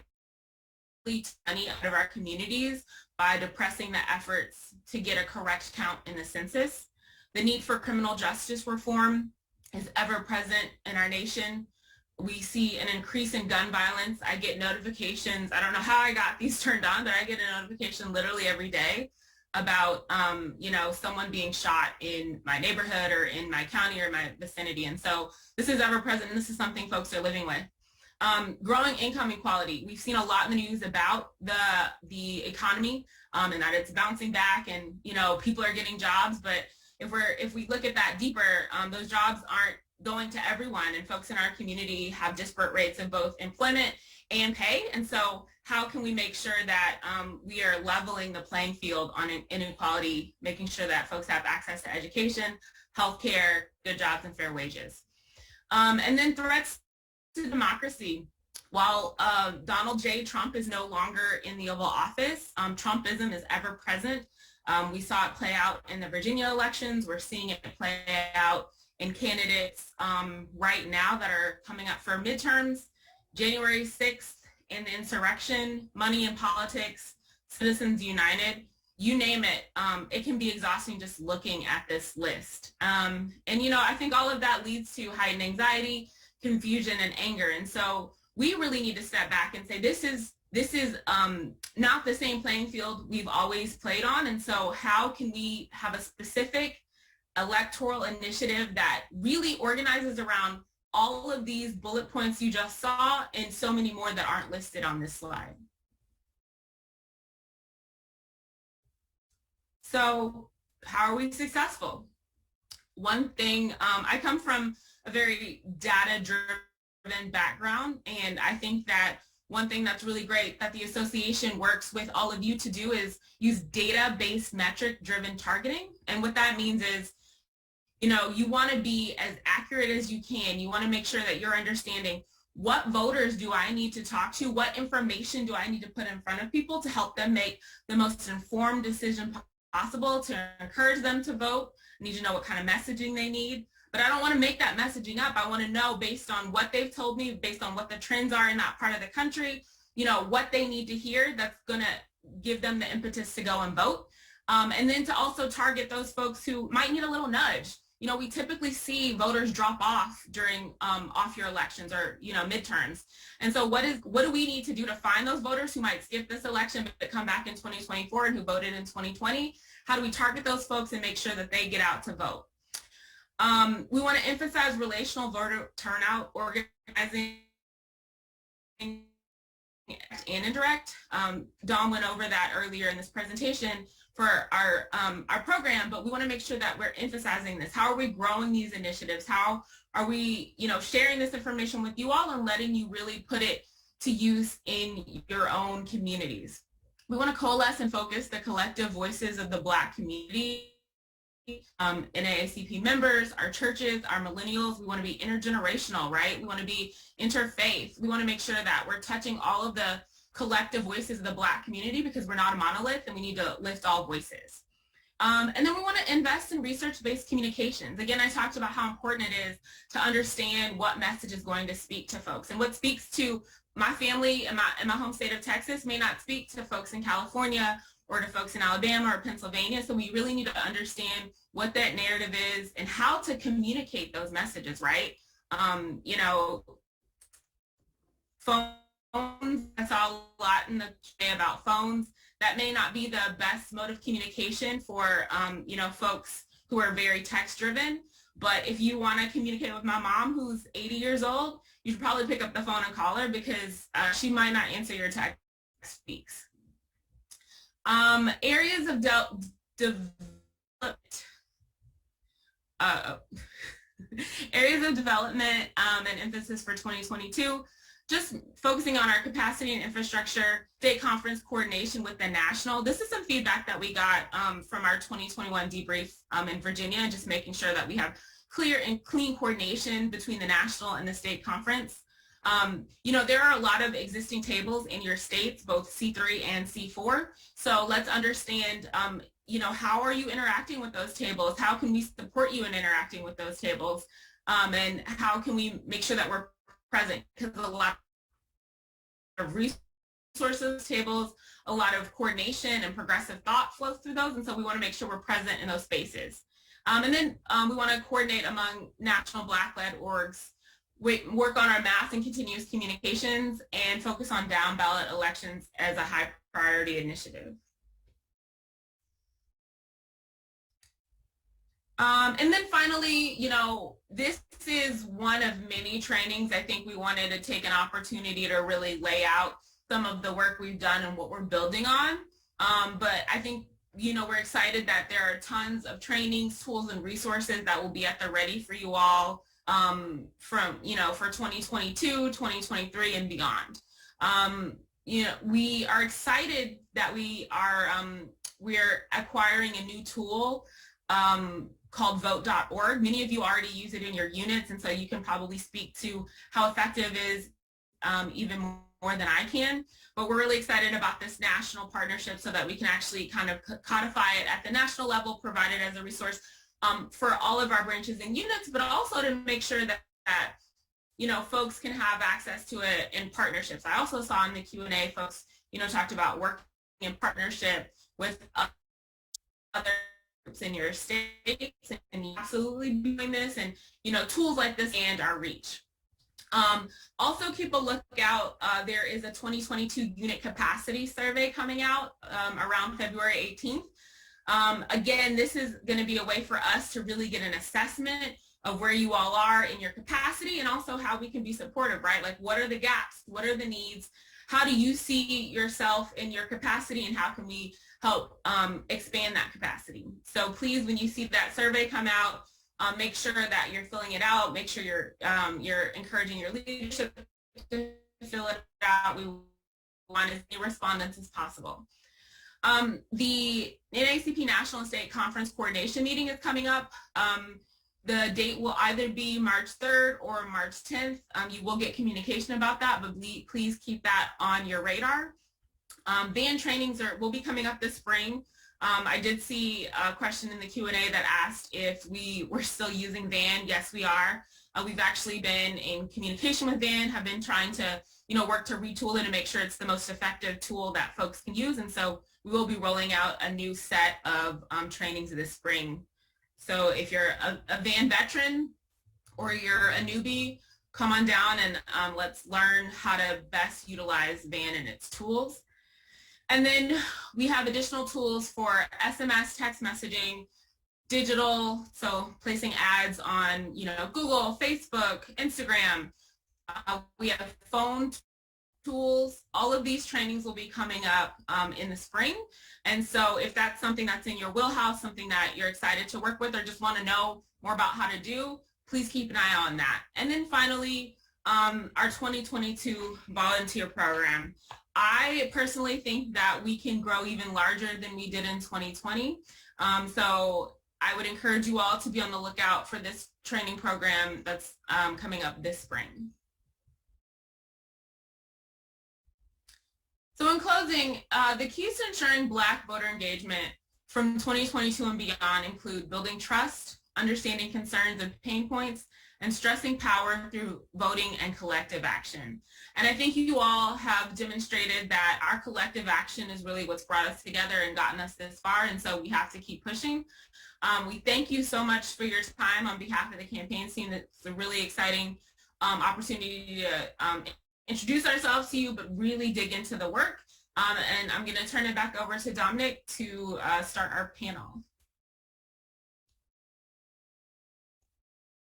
Money out of our communities by depressing the efforts to get a correct count in the census. The need for criminal justice reform is ever present in our nation. We see an increase in gun violence. I get notifications. I don't know how I got these turned on, but I get a notification literally every day about, someone being shot in my neighborhood or in my county or my vicinity. And so this is ever present, and this is something folks are living with. Growing income inequality. We've seen a lot in the news about the economy and that it's bouncing back, and people are getting jobs. But if we look at that deeper, those jobs aren't going to everyone, and folks in our community have disparate rates of both employment and pay. And so how can we make sure that we are leveling the playing field on inequality, making sure that folks have access to education, healthcare, good jobs, and fair wages? And then threats to democracy. While Donald J. Trump is no longer in the Oval Office, Trumpism is ever present. We saw it play out in the Virginia elections. We're seeing it play out in candidates right now that are coming up for midterms. January 6th and the insurrection, money in politics, Citizens United, you name it. It can be exhausting just looking at this list. And I think all of that leads to heightened anxiety, confusion, and anger. And so we really need to step back and say, this is not the same playing field we've always played on. And so how can we have a specific electoral initiative that really organizes around all of these bullet points you just saw and so many more that aren't listed on this slide? So how are we successful? One thing, I come from a very data-driven background, and I think that one thing that's really great that the association works with all of you to do is use data-based metric-driven targeting. And what that means is, you want to be as accurate as you can. You want to make sure that you're understanding what voters do I need to talk to, what information do I need to put in front of people to help them make the most informed decision possible, to encourage them to vote. I need to know what kind of messaging they need. But I don't want to make that messaging up. I want to know, based on what they've told me, based on what the trends are in that part of the country, what they need to hear that's going to give them the impetus to go and vote. And then to also target those folks who might need a little nudge. We typically see voters drop off during off-year elections or, midterms. And so what do we need to do to find those voters who might skip this election but come back in 2024 and who voted in 2020? How do we target those folks and make sure that they get out to vote? We want to emphasize relational voter turnout, organizing, and indirect. Dawn went over that earlier in this presentation for our program, but we want to make sure that we're emphasizing this. How are we growing these initiatives? How are we, sharing this information with you all and letting you really put it to use in your own communities? We want to coalesce and focus the collective voices of the Black community, NAACP members, our churches, our millennials. We want to be intergenerational, right? We want to be interfaith. We want to make sure that we're touching all of the collective voices of the Black community, because we're not a monolith and we need to lift all voices. And then we want to invest in research-based communications. Again, I talked about how important it is to understand what message is going to speak to folks, and what speaks to my family in my home state of Texas may not speak to folks in California or to folks in Alabama or Pennsylvania. So we really need to understand what that narrative is and how to communicate those messages, right? Phones, I saw a lot in the Q&A about phones. That may not be the best mode of communication for, folks who are very text driven. But if you want to communicate with my mom who's 80 years old, you should probably pick up the phone and call her, because she might not answer your text speaks. Areas of areas of development and emphasis for 2022. Just focusing on our capacity and infrastructure, state conference coordination with the national. This is some feedback that we got from our 2021 debrief in Virginia, and just making sure that we have clear and clean coordination between the national and the state conference. There are a lot of existing tables in your states, both C3 and C4. So let's understand, how are you interacting with those tables? How can we support you in interacting with those tables? And how can we make sure that we're present? Because a lot of resources tables, a lot of coordination and progressive thought flows through those. And so we want to make sure we're present in those spaces. And then we want to coordinate among national Black-led orgs, work on our mass and continuous communications, and focus on down ballot elections as a high priority initiative. And then finally, this is one of many trainings. I think we wanted to take an opportunity to really lay out some of the work we've done and what we're building on. But I think, we're excited that there are tons of trainings, tools, and resources that will be at the ready for you all for 2022, 2023, and beyond. We are excited that we're acquiring a new tool called vote.org. Many of you already use it in your units, and so you can probably speak to how effective it is even more than I can. But we're really excited about this national partnership so that we can actually kind of codify it at the national level, provide it as a resource for all of our branches and units, but also to make sure that folks can have access to it in partnerships. I also saw in the Q&A folks, talked about working in partnership with other groups in your states, and absolutely doing this, and tools like this and our reach. Also keep a lookout. There is a 2022 unit capacity survey coming out around February 18th. Again, this is going to be a way for us to really get an assessment of where you all are in your capacity, and also how we can be supportive, right? Like, what are the gaps? What are the needs? How do you see yourself in your capacity, and how can we help expand that capacity? So please, when you see that survey come out, make sure that you're filling it out. Make sure you're encouraging your leadership to fill it out. We want as many respondents as possible. The NAACP National and State Conference Coordination Meeting is coming up. The date will either be March 3rd or March 10th. You will get communication about that, but please keep that on your radar. Band trainings will be coming up this spring. I did see a question in the Q&A that asked if we were still using VAN. Yes, we are. We've actually been in communication with VAN, have been trying to, work to retool it and make sure it's the most effective tool that folks can use. And so we will be rolling out a new set of trainings this spring. So if you're a VAN veteran or you're a newbie, come on down and let's learn how to best utilize VAN and its tools. And then we have additional tools for SMS, text messaging, digital, so placing ads on, Google, Facebook, Instagram. We have phone tools. All of these trainings will be coming up in the spring. And so if that's something that's in your wheelhouse, something that you're excited to work with or just want to know more about how to do, please keep an eye on that. And then finally, our 2022 volunteer program. I personally think that we can grow even larger than we did in 2020. So I would encourage you all to be on the lookout for this training program that's coming up this spring. So in closing, the keys to ensuring Black voter engagement from 2022 and beyond include building trust, understanding concerns and pain points, and stressing power through voting and collective action. And I think you all have demonstrated that our collective action is really what's brought us together and gotten us this far, and so we have to keep pushing. We thank you so much for your time on behalf of the campaign team. It's a really exciting opportunity to introduce ourselves to you, but really dig into the work. And I'm going to turn it back over to Dominic to start our panel.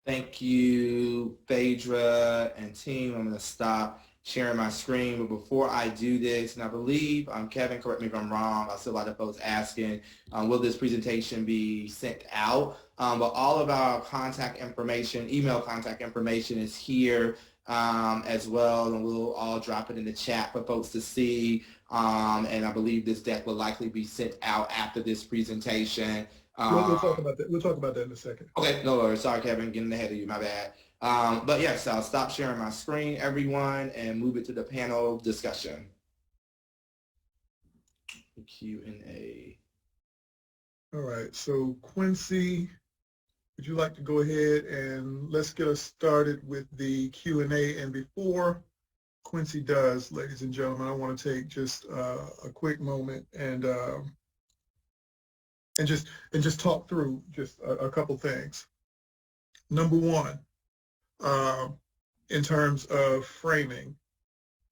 Thank you, Phaedra and team. I'm going to stop sharing my screen. But before I do this, and I believe, Kevin, correct me if I'm wrong, I see a lot of folks asking, will this presentation be sent out? But all of our contact information, email contact information is here as well, and we'll all drop it in the chat for folks to see. And I believe this deck will likely be sent out after this presentation. We'll talk about that. We'll talk about that in a second. Okay, no worries. Sorry, Kevin, getting ahead of you. My bad. But yes, I'll stop sharing my screen, everyone, and move it to the panel discussion. Q&A. All right. So Quincy, would you like to go ahead and let's get us started with the Q&A? And before Quincy does, ladies and gentlemen, I want to take just a quick moment and just talk through just a couple things. Number one, in terms of framing,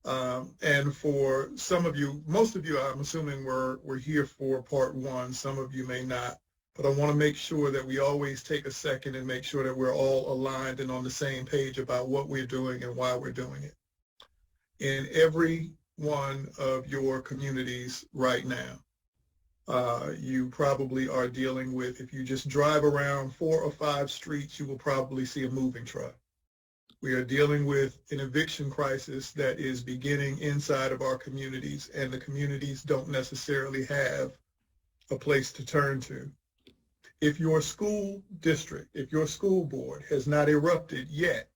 and for some of you, most of you, I'm assuming were here for part one. Some of you may not but I want to make sure that we always take a second and make sure that we're all aligned and on the same page about what we're doing and why we're doing it. In every one of your communities right now, you probably are dealing with, if you just drive around 4 or 5 streets, you will probably see a moving truck. We are dealing with an eviction crisis that is beginning inside of our communities, and the communities don't necessarily have a place to turn to. If your school district, if your school board has not erupted yet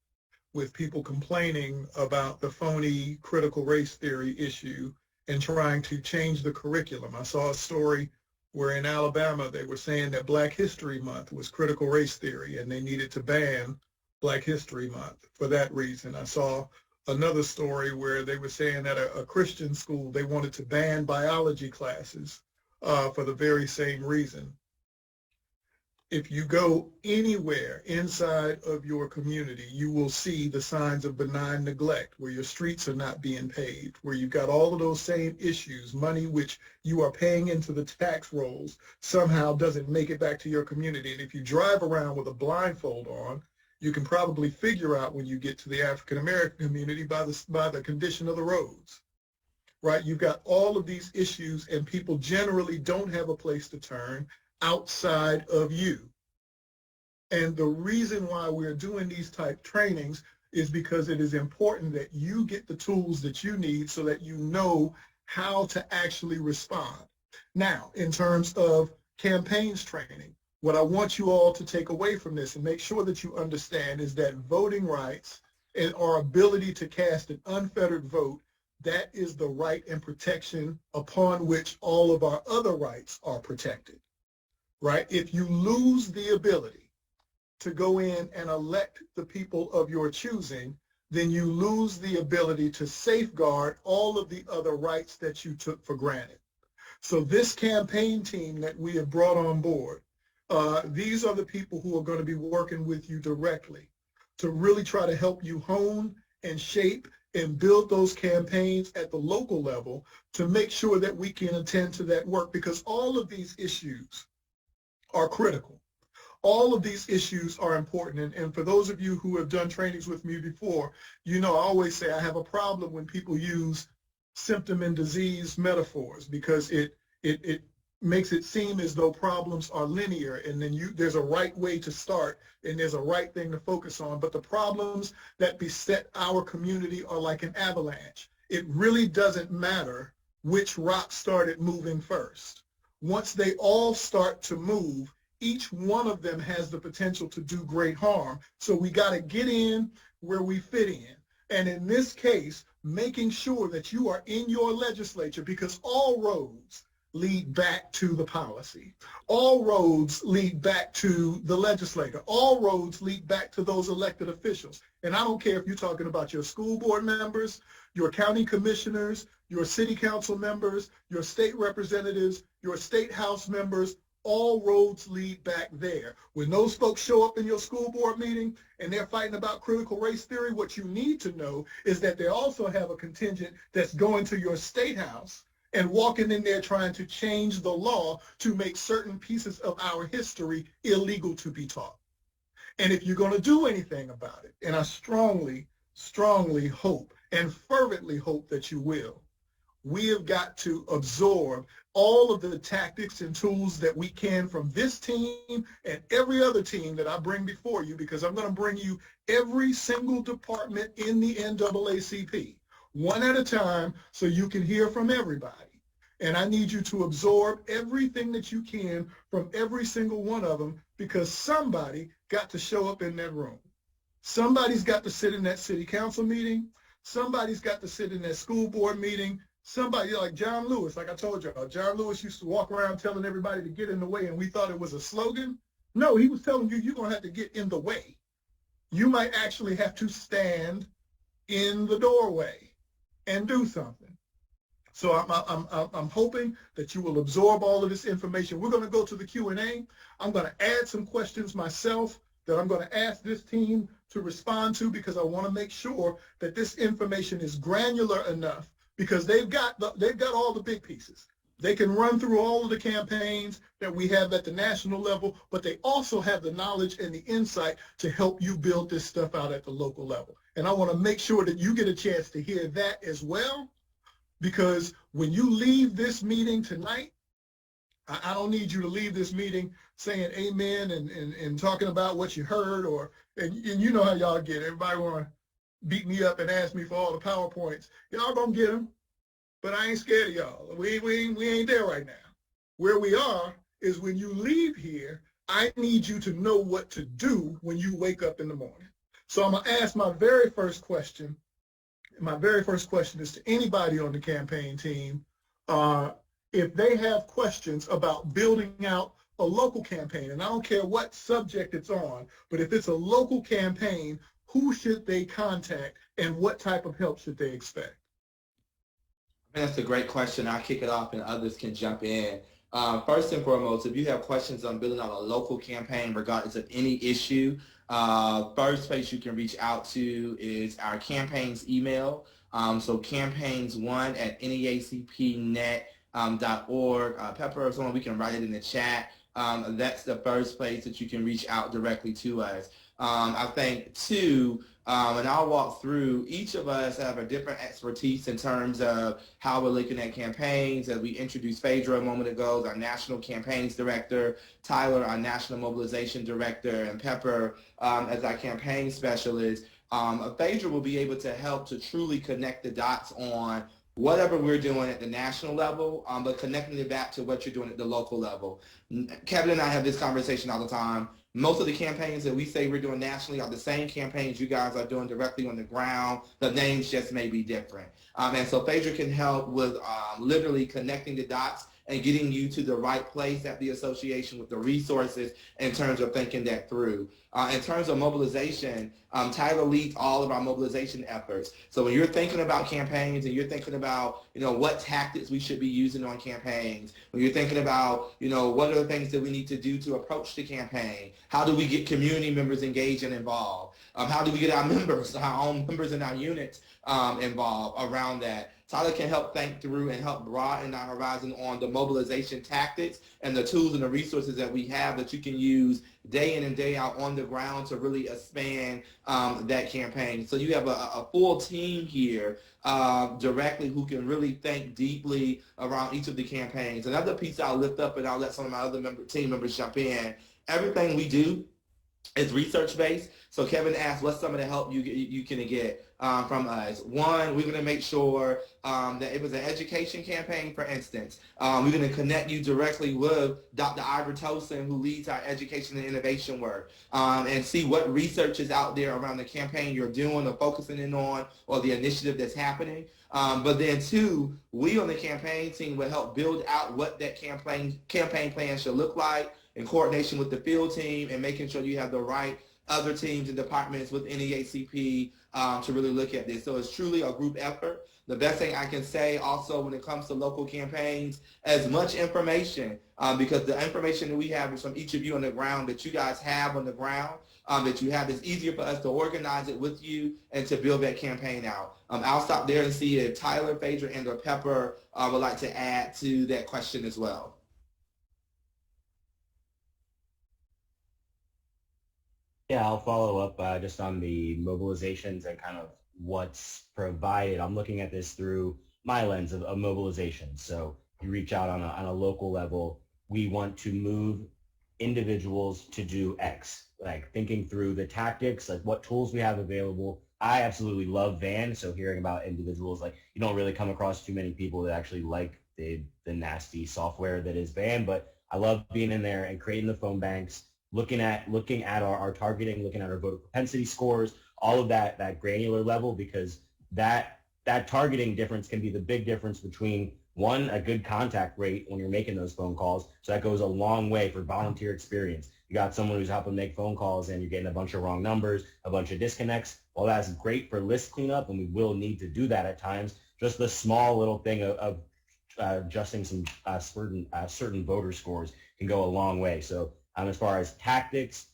with people complaining about the phony critical race theory issue and trying to change the curriculum. I saw a story where in Alabama they were saying that Black History Month was critical race theory and they needed to ban Black History Month for that reason. I saw another story where they were saying that a Christian school, they wanted to ban biology classes for the very same reason. If you go anywhere inside of your community, you will see the signs of benign neglect, where your streets are not being paved, where you've got all of those same issues, money which you are paying into the tax rolls somehow doesn't make it back to your community. And if you drive around with a blindfold on, you can probably figure out when you get to the African American community by the condition of the roads, right? You've got all of these issues, and people generally don't have a place to turn outside of you. And the reason why we're doing these type trainings is because it is important that you get the tools that you need so that you know how to actually respond. Now, in terms of campaigns training, what I want you all to take away from this and make sure that you understand is that voting rights and our ability to cast an unfettered vote, that is the right and protection upon which all of our other rights are protected. Right? If you lose the ability to go in and elect the people of your choosing, then you lose the ability to safeguard all of the other rights that you took for granted. So this campaign team that we have brought on board, these are the people who are going to be working with you directly to really try to help you hone and shape and build those campaigns at the local level to make sure that we can attend to that work, because all of these issues are critical. All of these issues are important. And for those of you who have done trainings with me before, you know I always say I have a problem when people use symptom and disease metaphors, because it makes it seem as though problems are linear, and then there's a right way to start and there's a right thing to focus on. But the problems that beset our community are like an avalanche. It really doesn't matter which rock started moving first. Once they all start to move, each one of them has the potential to do great harm. So we got to get in where we fit in. And in this case, making sure that you are in your legislature, because all roads lead back to the policy. All roads lead back to the legislator. All roads lead back to those elected officials. And I don't care if you're talking about your school board members, your county commissioners, your city council members, your state representatives, your state house members, all roads lead back there. When those folks show up in your school board meeting and they're fighting about critical race theory, what you need to know is that they also have a contingent that's going to your state house and walking in there trying to change the law to make certain pieces of our history illegal to be taught. And if you're going to do anything about it, and I strongly, strongly hope and fervently hope that you will, we have got to absorb all of the tactics and tools that we can from this team and every other team that I bring before you, because I'm going to bring you every single department in the NAACP, one at a time, so you can hear from everybody. And I need you to absorb everything that you can from every single one of them, because somebody got to show up in that room. Somebody's got to sit in that city council meeting. Somebody's got to sit in that school board meeting. Somebody like John Lewis, like I told you, John Lewis used to walk around telling everybody to get in the way, and we thought it was a slogan. No, he was telling you, you're going to have to get in the way. You might actually have to stand in the doorway and do something. So I'm hoping that you will absorb all of this information. We're going to go to the Q&A. I'm going to add some questions myself that I'm going to ask this team to respond to, because I want to make sure that this information is granular enough, because they've got all the big pieces. They can run through all of the campaigns that we have at the national level, but they also have the knowledge and the insight to help you build this stuff out at the local level. And I want to make sure that you get a chance to hear that as well, because when you leave this meeting tonight, I don't need you to leave this meeting saying amen and talking about what you heard, and you know how y'all get. Everybody want to beat me up and ask me for all the PowerPoints. Y'all gonna get them. But I ain't scared of y'all. We ain't there right now. Where we are is when you leave here, I need you to know what to do when you wake up in the morning. So I'm going to ask my very first question. My very first question is to anybody on the campaign team. If they have questions about building out a local campaign, and I don't care what subject it's on, but if it's a local campaign, who should they contact and what type of help should they expect? That's a great question. I'll kick it off and others can jump in. First and foremost, if you have questions on building out a local campaign, regardless of any issue, first place you can reach out to is our campaigns email. So campaigns1@neacpnet.org. Pepper or someone, we can write it in the chat. That's the first place that you can reach out directly to us. I think two, and I'll walk through, each of us have a different expertise in terms of how we're looking at campaigns. As we introduced Phaedra a moment ago, our National Campaigns Director, Tyler, our National Mobilization Director, and Pepper as our campaign specialist. Phaedra will be able to help to truly connect the dots on whatever we're doing at the national level, but connecting it back to what you're doing at the local level. Kevin and I have this conversation all the time. Most of the campaigns that we say we're doing nationally are the same campaigns you guys are doing directly on the ground. The names just may be different. And so Phaedra can help with literally connecting the dots and getting you to the right place at the association with the resources in terms of thinking that through. In terms of mobilization, Tyler leads all of our mobilization efforts. So when you're thinking about campaigns and you're thinking about, what tactics we should be using on campaigns, when you're thinking about, what are the things that we need to do to approach the campaign, how do we get community members engaged and involved, how do we get our members, our own members in our units involved around that. Tyler can help think through and help broaden our horizon on the mobilization tactics and the tools and the resources that we have that you can use day in and day out on the ground to really expand that campaign. So you have a full team here directly who can really think deeply around each of the campaigns. Another piece I'll lift up, and I'll let some of my other team members jump in, everything we do is research-based. So Kevin asked, what's some of the help you can get from us? One, we're going to make sure that it was an education campaign, for instance. We're going to connect you directly with Dr. Ivor Tosin, who leads our education and innovation work, and see what research is out there around the campaign you're doing or focusing in on or the initiative that's happening. But then two, we on the campaign team will help build out what that campaign plan should look like in coordination with the field team and making sure you have the right other teams and departments within Naacp to really look at this. So it's truly a group effort. The best thing I can say also when it comes to local campaigns, as much information, because the information that we have is from each of you on the ground that you guys have on the ground, that you have, it's easier for us to organize it with you and to build that campaign out. I'll stop there and see if Tyler, Phaedra, and or Pepper would like to add to that question as well. Yeah, I'll follow up just on the mobilizations and kind of what's provided. I'm looking at this through my lens of mobilization. So you reach out on a local level. We want to move individuals to do X, like thinking through the tactics, like what tools we have available. I absolutely love Van, so hearing about individuals, like you don't really come across too many people that actually like the nasty software that is Van, but I love being in there and creating the phone banks, looking at our targeting, looking at our voter propensity scores, all of that granular level, because that targeting difference can be the big difference between, one, a good contact rate when you're making those phone calls. So that goes a long way for volunteer experience. You got someone who's helping make phone calls and you're getting a bunch of wrong numbers, a bunch of disconnects. Well, that's great for list cleanup, and we will need to do that at times. Just the small little thing of adjusting some certain voter scores can go a long way. So as far as tactics,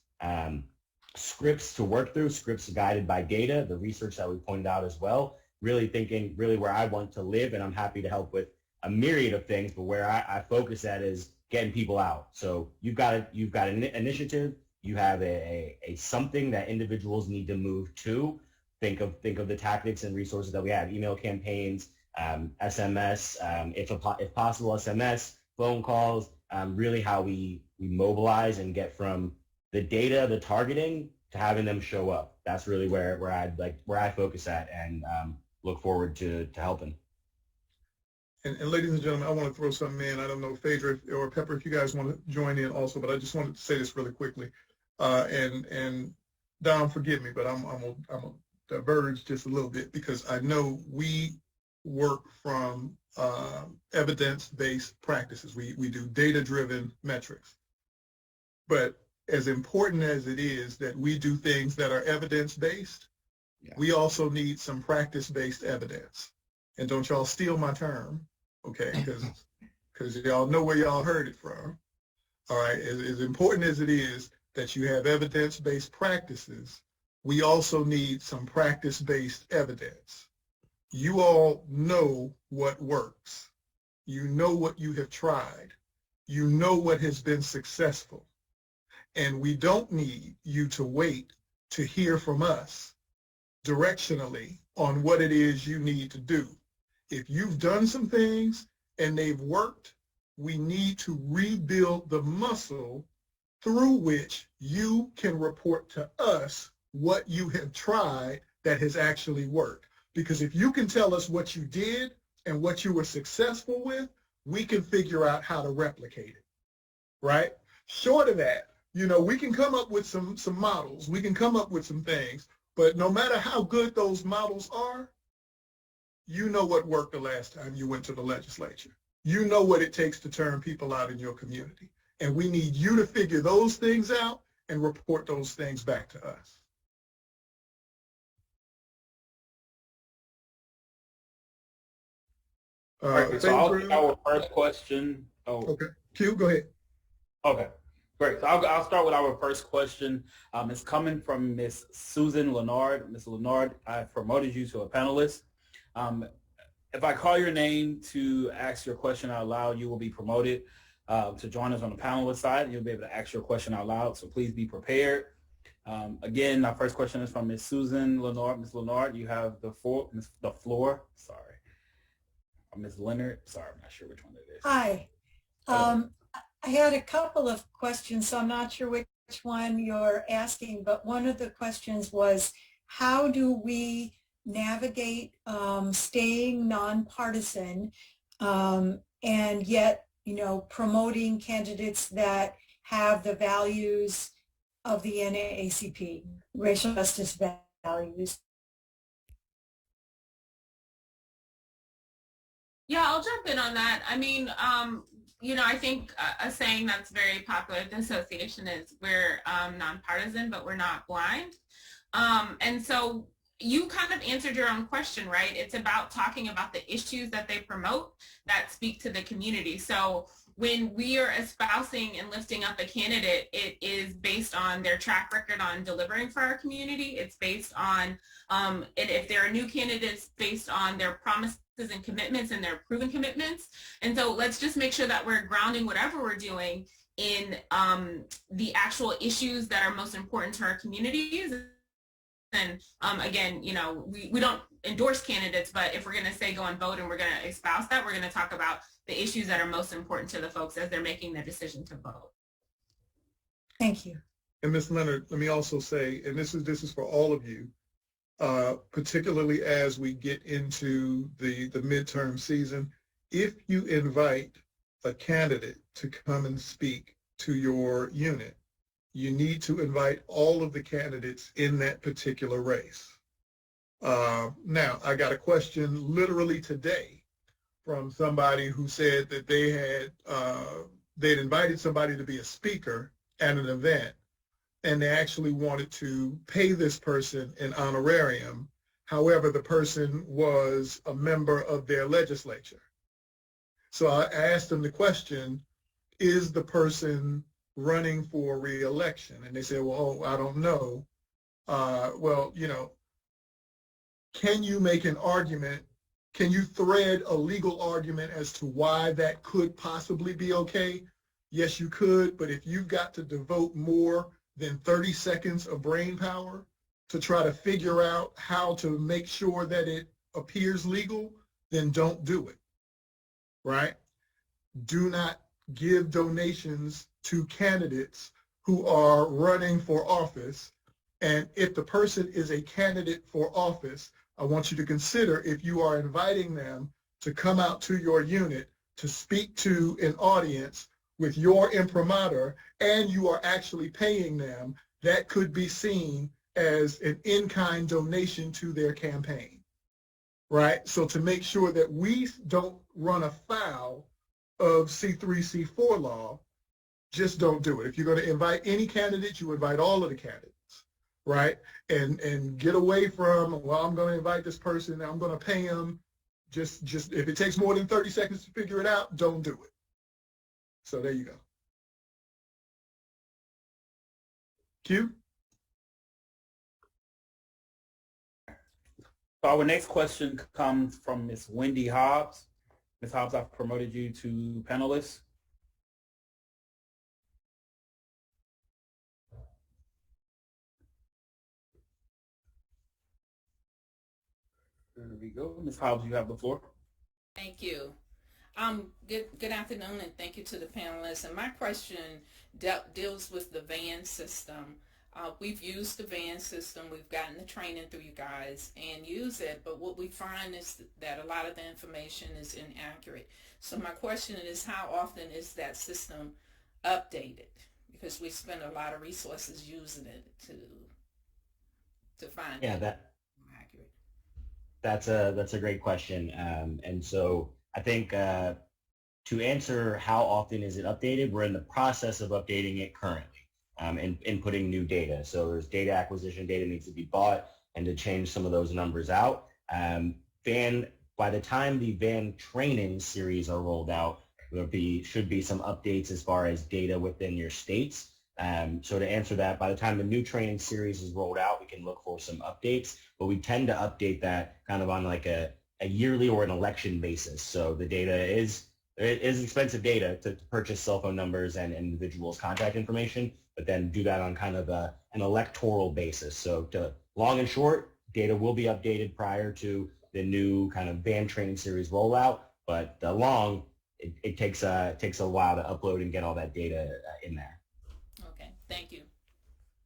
scripts to work through, scripts guided by data, the research that we pointed out as well, really thinking really where I want to live, and I'm happy to help with a myriad of things, but where I focus at is getting people out. So you've got an initiative, you have a something that individuals need to move to. Think of the tactics and resources that we have: email campaigns, SMS, if possible, SMS, phone calls. Really, how we mobilize and get from the data, the targeting, to having them show up. That's really where I focus at, and look forward to helping. And ladies and gentlemen, I want to throw something in. I don't know, Phaedra or Pepper, if you guys want to join in also, but I just wanted to say this really quickly. And Dom, forgive me, but I'm gonna diverge just a little bit, because I know we work from evidence-based practices. We do data-driven metrics. But as important as it is that we do things that are evidence-based, we also need some practice-based evidence. And don't y'all steal my term, okay? Because y'all know where y'all heard it from. All right, as important as it is that you have evidence-based practices, we also need some practice-based evidence. You all know what works. You know what you have tried. You know what has been successful. And we don't need you to wait to hear from us directionally on what it is you need to do. If you've done some things and they've worked, we need to rebuild the muscle through which you can report to us what you have tried that has actually worked. Because if you can tell us what you did and what you were successful with, we can figure out how to replicate it, right? Short of that, we can come up with some models, we can come up with some things, but no matter how good those models are, you know what worked the last time you went to the legislature. You know what it takes to turn people out in your community. And we need you to figure those things out and report those things back to us. All right, so I'll take our first question. Oh, okay. Q, go ahead. Okay, great. So I'll start with our first question. It's coming from Miss Susan Leonard. Ms. Leonard, I've promoted you to a panelist. If I call your name to ask your question out loud, you will be promoted to join us on the panelist side. You'll be able to ask your question out loud, so please be prepared. Again, our first question is from Ms. Susan Leonard. Ms. Leonard, you have the floor. Sorry. Ms. Leonard, sorry, I'm not sure which one it is. Hi. I had a couple of questions, so I'm not sure which one you're asking, but one of the questions was, how do we navigate staying nonpartisan and yet, promoting candidates that have the values of the NAACP, racial justice values? Yeah, I'll jump in on that. I mean, I think a saying that's very popular at the association is we're nonpartisan, but we're not blind. And so you kind of answered your own question, right? It's about talking about the issues that they promote that speak to the community. So when we are espousing and lifting up a candidate, it is based on their track record on delivering for our community. It's based on, if there are new candidates, based on their promises and commitments and their proven commitments. And so let's just make sure that we're grounding whatever we're doing in the actual issues that are most important to our communities. And again, we don't endorse candidates, but if we're going to say go and vote and we're going to espouse that, we're going to talk about the issues that are most important to the folks as they're making their decision to vote. Thank you. And Ms. Leonard, let me also say, and this is for all of you, particularly as we get into the midterm season, if you invite a candidate to come and speak to your unit, you need to invite all of the candidates in that particular race. Now, I got a question literally today from somebody who said that they'd invited somebody to be a speaker at an event, and they actually wanted to pay this person an honorarium. However, the person was a member of their legislature. So I asked them the question, is the person running for re-election? And they said, well, I don't know. Well, can you make an argument Can you thread a legal argument as to why that could possibly be okay? Yes, you could, but if you've got to devote more than 30 seconds of brain power to try to figure out how to make sure that it appears legal, then don't do it, right? Do not give donations to candidates who are running for office. And if the person is a candidate for office, I want you to consider if you are inviting them to come out to your unit to speak to an audience with your imprimatur, and you are actually paying them, that could be seen as an in-kind donation to their campaign, right? So to make sure that we don't run afoul of C3, C4 law, just don't do it. If you're going to invite any candidate, you invite all of the candidates, right? And get away from, well, I'm going to invite this person, I'm going to pay them. Just if it takes more than 30 seconds to figure it out, don't do it. So there you go. Q? So our next question comes from Ms. Wendy Hobbs. Ms. Hobbs, I've promoted you to panelist. There we go. Ms. Hobbs, you have the floor. Thank you. Good afternoon, and thank you to the panelists. And my question deals with the VAN system. We've used the VAN system. We've gotten the training through you guys and use it, but what we find is that a lot of the information is inaccurate. So my question is, how often is that system updated? Because we spend a lot of resources using it to find accurate. That's a great question. And so I think to answer how often is it updated, we're in the process of updating it currently and inputting new data. So there's data acquisition, data needs to be bought, and to change some of those numbers out. By the time the VAN training series are rolled out, should be some updates as far as data within your states. So to answer that, by the time the new training series is rolled out, we can look for some updates, but we tend to update that kind of on like a yearly or an election basis. So the data is expensive data to purchase cell phone numbers and individuals' contact information, but then do that on kind of an electoral basis. So long and short, data will be updated prior to the new kind of VAN training series rollout, but the long, it takes a while to upload and get all that data in there. Okay, thank you.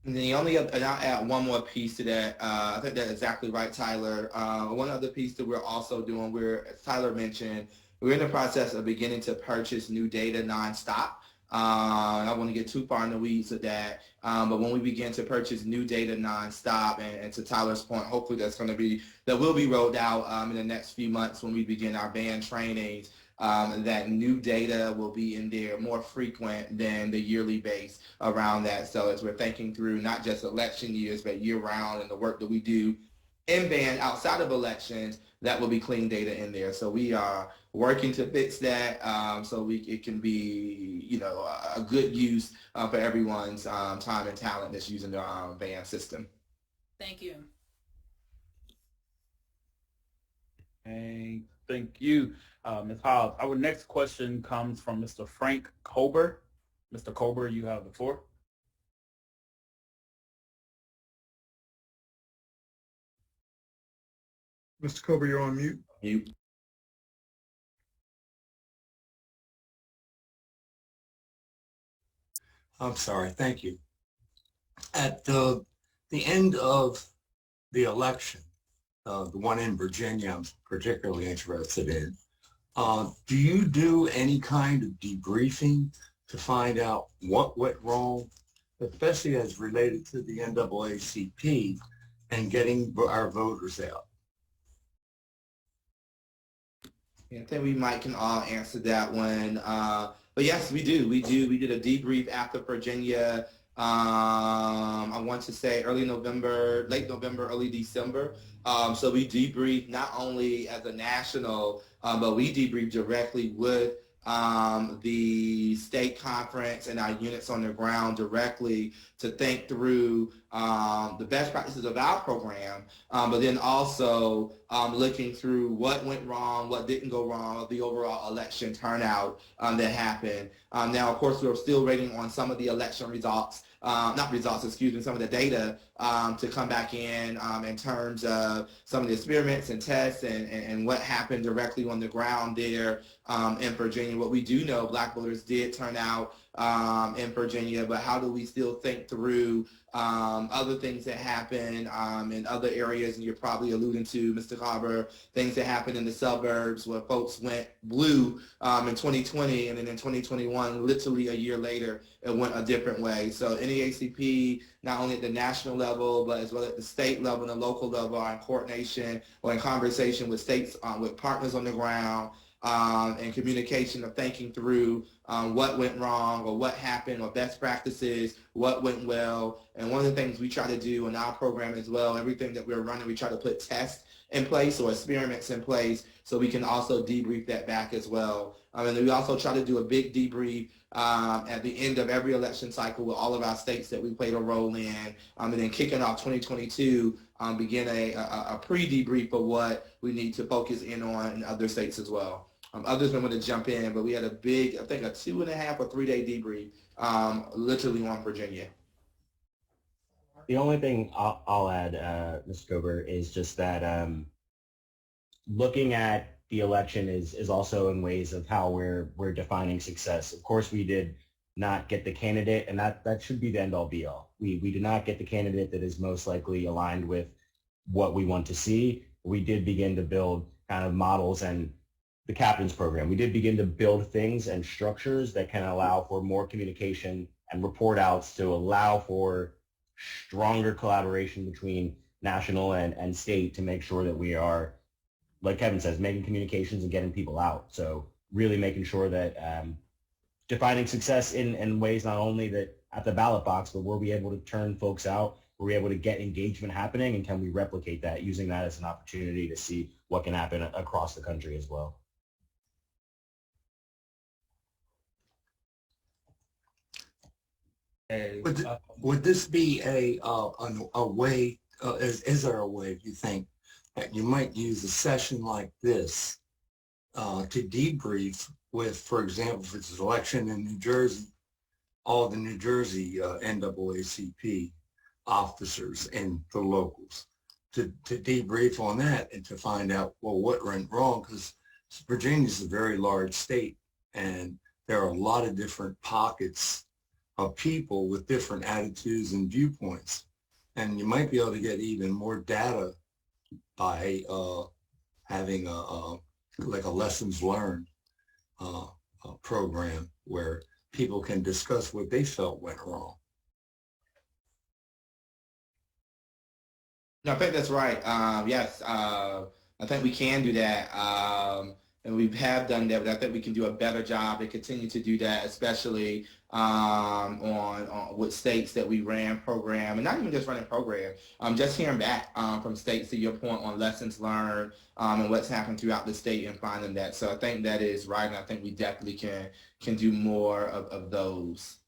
And and I'll add one more piece to that. I think that's exactly right, Tyler. One other piece that we're also doing, as Tyler mentioned, we're in the process of beginning to purchase new data nonstop. I don't want to get too far in the weeds of that, but when we begin to purchase new data nonstop, and to Tyler's point, hopefully that will be rolled out in the next few months when we begin our VAN trainings. That new data will be in there more frequent than the yearly base around that. So as we're thinking through not just election years, but year round and the work that we do in VAN outside of elections, that will be clean data in there. So we are working to fix that so it can be, a good use for everyone's time and talent that's using the VAN system. Thank you. Okay, thank you, Ms. Hobbs. Our next question comes from Mr. Frank Kober. Mr. Kober, you have the floor. Mr. Kober, you're on mute. Mute. I'm sorry, thank you. At the end of the election, the one in Virginia I'm particularly interested in, do you do any kind of debriefing to find out what went wrong, especially as related to the NAACP and getting our voters out? I think we can all answer that one. But yes, we do. We did a debrief after Virginia. I want to say late November, early December. So we debriefed not only as a national, but we debriefed directly with the state conference and our units on the ground directly to think through the best practices of our program, but then also looking through what went wrong, what didn't go wrong, the overall election turnout that happened. Now, of course, we're still waiting on some of the election results, some of the data to come back in terms of some of the experiments and tests and what happened directly on the ground there in Virginia. What we do know, Black voters did turn out in Virginia, but how do we still think through other things that happen in other areas, and you're probably alluding to, Mr. Carver, things that happened in the suburbs where folks went blue in 2020, and then in 2021, literally a year later, it went a different way. So NAACP, not only at the national level, but as well at the state level and the local level, are in coordination or in conversation with states, with partners on the ground, and communication of thinking through what went wrong or what happened or best practices, what went well. And one of the things we try to do in our program as well, everything that we're running, we try to put tests in place or experiments in place so we can also debrief that back as well. And then we also try to do a big debrief at the end of every election cycle with all of our states that we played a role in, and then kicking off 2022, begin a pre-debrief of what we need to focus in on in other states as well. Others may want to jump in, but we had a big, I think a 2.5 or 3 day debrief, literally on Virginia. The only thing I'll add, Mr. Cober, is just that looking at the election is also in ways of how we're defining success. Of course, we did not get the candidate, and that should be the end all be all. We did not get the candidate that is most likely aligned with what we want to see. We did begin to build kind of models and the captain's program. We did begin to build things and structures that can allow for more communication and report outs to allow for stronger collaboration between national and state to make sure that we are, like Kevin says, making communications and getting people out. So really making sure that defining success in ways not only that at the ballot box, but we'll be able to turn folks out, we're able to get engagement happening, and can we replicate that, using that as an opportunity to see what can happen across the country as well. Would this be a way, is there a way, do you think, that you might use a session like this to debrief with, for example, if it's an election in New Jersey, all the New Jersey NAACP officers and the locals, to debrief on that and to find out, well, what went wrong? Because Virginia is a very large state, and there are a lot of different pockets of people with different attitudes and viewpoints. And you might be able to get even more data by having like a lessons learned program where people can discuss what they felt went wrong. No, I think that's right. Yes, I think we can do that. And we have done that, but I think we can do a better job and continue to do that, especially on with states that we ran program, and not even just running program, just hearing back from states, to your point, on lessons learned and what's happened throughout the state and finding that. So I think that is right, and I think we definitely can do more of those.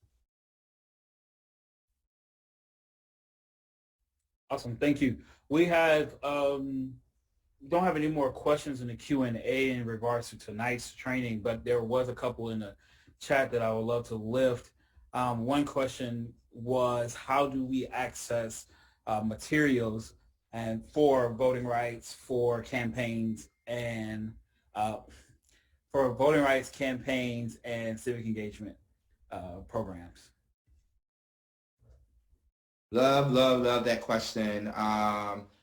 Awesome, thank you. We have don't have any more questions in the Q&A in regards to tonight's training, but there was a couple in the chat that I would love to lift. One question was, how do we access materials and for voting rights, for campaigns, and civic engagement programs? Love that question.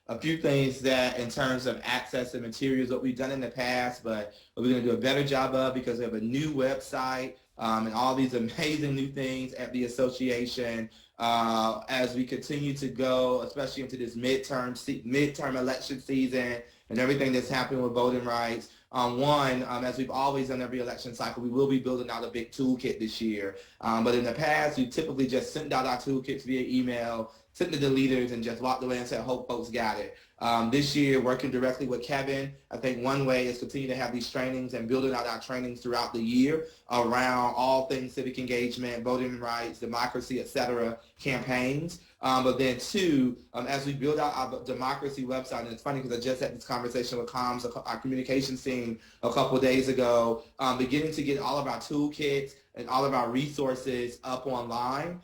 A few things that in terms of access to materials, what we've done in the past, but what we're going to do a better job of, because we have a new website and all these amazing new things at the association as we continue to go, especially into this midterm election season and everything that's happening with voting rights. As we've always done every election cycle, we will be building out a big toolkit this year. But in the past, we typically just sent out our toolkits via email, sent to the leaders, and just walked away and said, hope folks got it. This year, working directly with Kevin, I think one way is continue to have these trainings and building out our trainings throughout the year around all things civic engagement, voting rights, democracy, et cetera, campaigns. But then two, as we build out our democracy website, and it's funny because I just had this conversation with comms, our communications team a couple of days ago, beginning to get all of our toolkits and all of our resources up online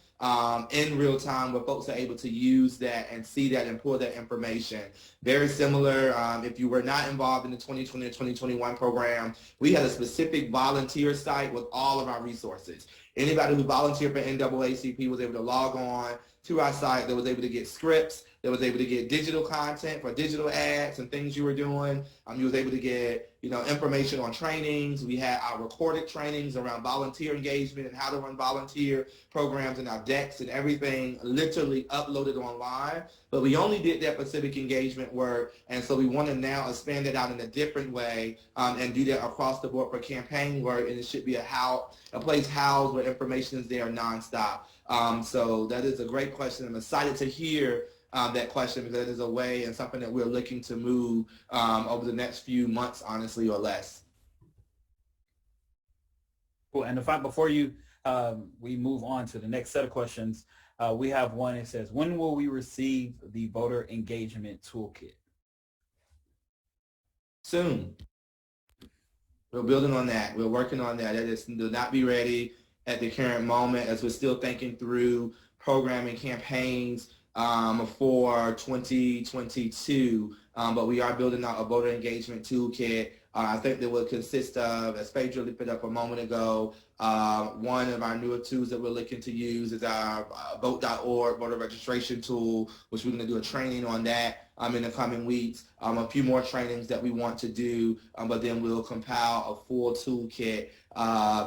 in real time where folks are able to use that and see that and pull that information. Very similar, if you were not involved in the 2020 or 2021 program, we had a specific volunteer site with all of our resources. Anybody who volunteered for NAACP was able to log on to our site, that was able to get scripts, that was able to get digital content for digital ads and things you were doing. You was able to get, information on trainings. We had our recorded trainings around volunteer engagement and how to run volunteer programs, and our decks and everything literally uploaded online. But we only did that for civic engagement work, and so we want to now expand it out in a different way and do that across the board for campaign work, and it should be a place housed where information is there nonstop. So that is a great question. I'm excited to hear that question, because that is a way and something that we're looking to move over the next few months, honestly, or less. Cool. And before we move on to the next set of questions, we have one that says, when will we receive the voter engagement toolkit? Soon. We're building on that. We're working on that. It will not be ready at the current moment, as we're still thinking through programming campaigns for 2022, but we are building out a voter engagement toolkit. I think that will consist of, as Phaedra put up a moment ago, one of our newer tools that we're looking to use is our vote.org voter registration tool, which we're going to do a training on that in the coming weeks. A few more trainings that we want to do, but then we'll compile a full toolkit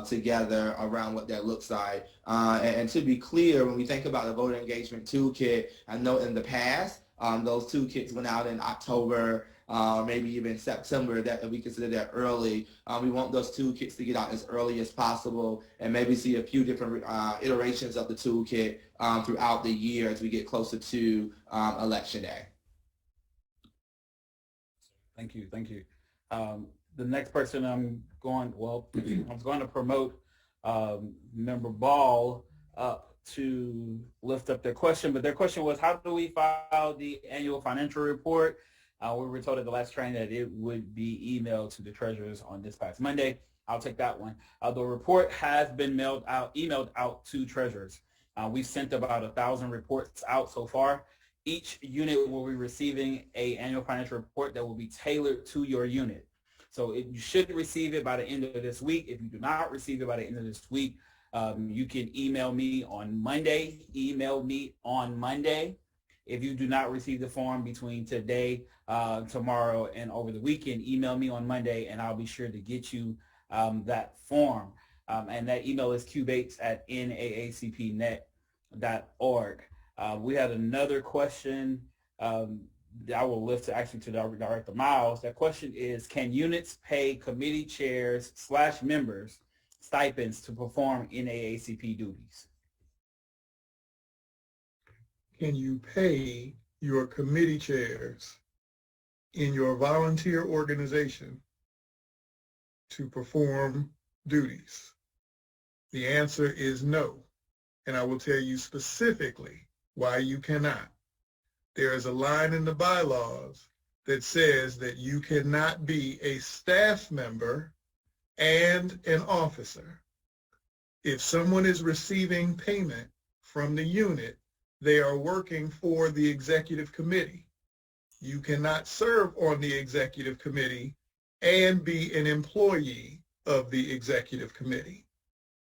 together around what that looks like. And to be clear, when we think about the voter engagement toolkit, I know in the past, those toolkits went out in October, maybe even September, that we consider that early. We want those toolkits to get out as early as possible, and maybe see a few different iterations of the toolkit throughout the year as we get closer to Election Day. Thank you. The next person I was going to promote Member Ball to lift up their question, but their question was, how do we file the annual financial report? We were told at the last training that it would be emailed to the treasurers on this past Monday. I'll take that one. The report has been emailed out to treasurers. We've sent about 1,000 reports out so far. Each unit will be receiving an annual financial report that will be tailored to your unit. So you should receive it by the end of this week. If you do not receive it by the end of this week, you can email me on Monday. If you do not receive the form between today, tomorrow, and over the weekend, email me on Monday, and I'll be sure to get you that form. And that email is cubates@naacpnet.org. We had another question that I will lift to Director Miles. That question is, can units pay committee chairs / members stipends to perform NAACP duties? Can you pay your committee chairs in your volunteer organization to perform duties? The answer is no. And I will tell you specifically why you cannot. There is a line in the bylaws that says that you cannot be a staff member and an officer. If someone is receiving payment from the unit, they are working for the executive committee. You cannot serve on the executive committee and be an employee of the executive committee.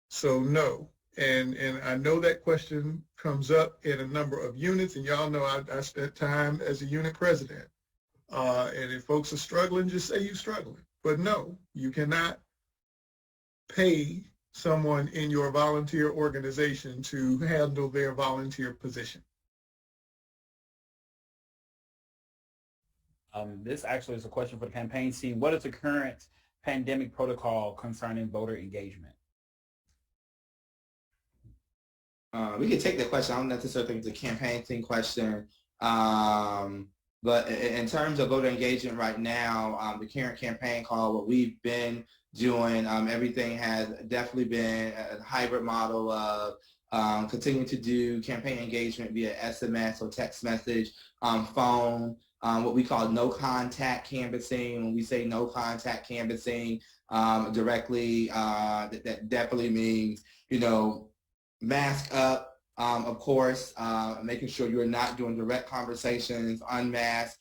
So no. And I know that question comes up in a number of units, and y'all know I spent time as a unit president. And if folks are struggling, just say you're struggling. But no, you cannot pay someone in your volunteer organization to handle their volunteer position. This actually is a question for the campaign team. What is the current pandemic protocol concerning voter engagement? We could take that question. I don't necessarily think it's a campaign team question. But in terms of voter engagement right now, the current campaign call, what we've been doing, everything has definitely been a hybrid model of Continue to do campaign engagement via SMS or text message, phone, what we call no contact canvassing. When we say no contact canvassing directly, that definitely means, mask up, of course, making sure you're not doing direct conversations, unmasked,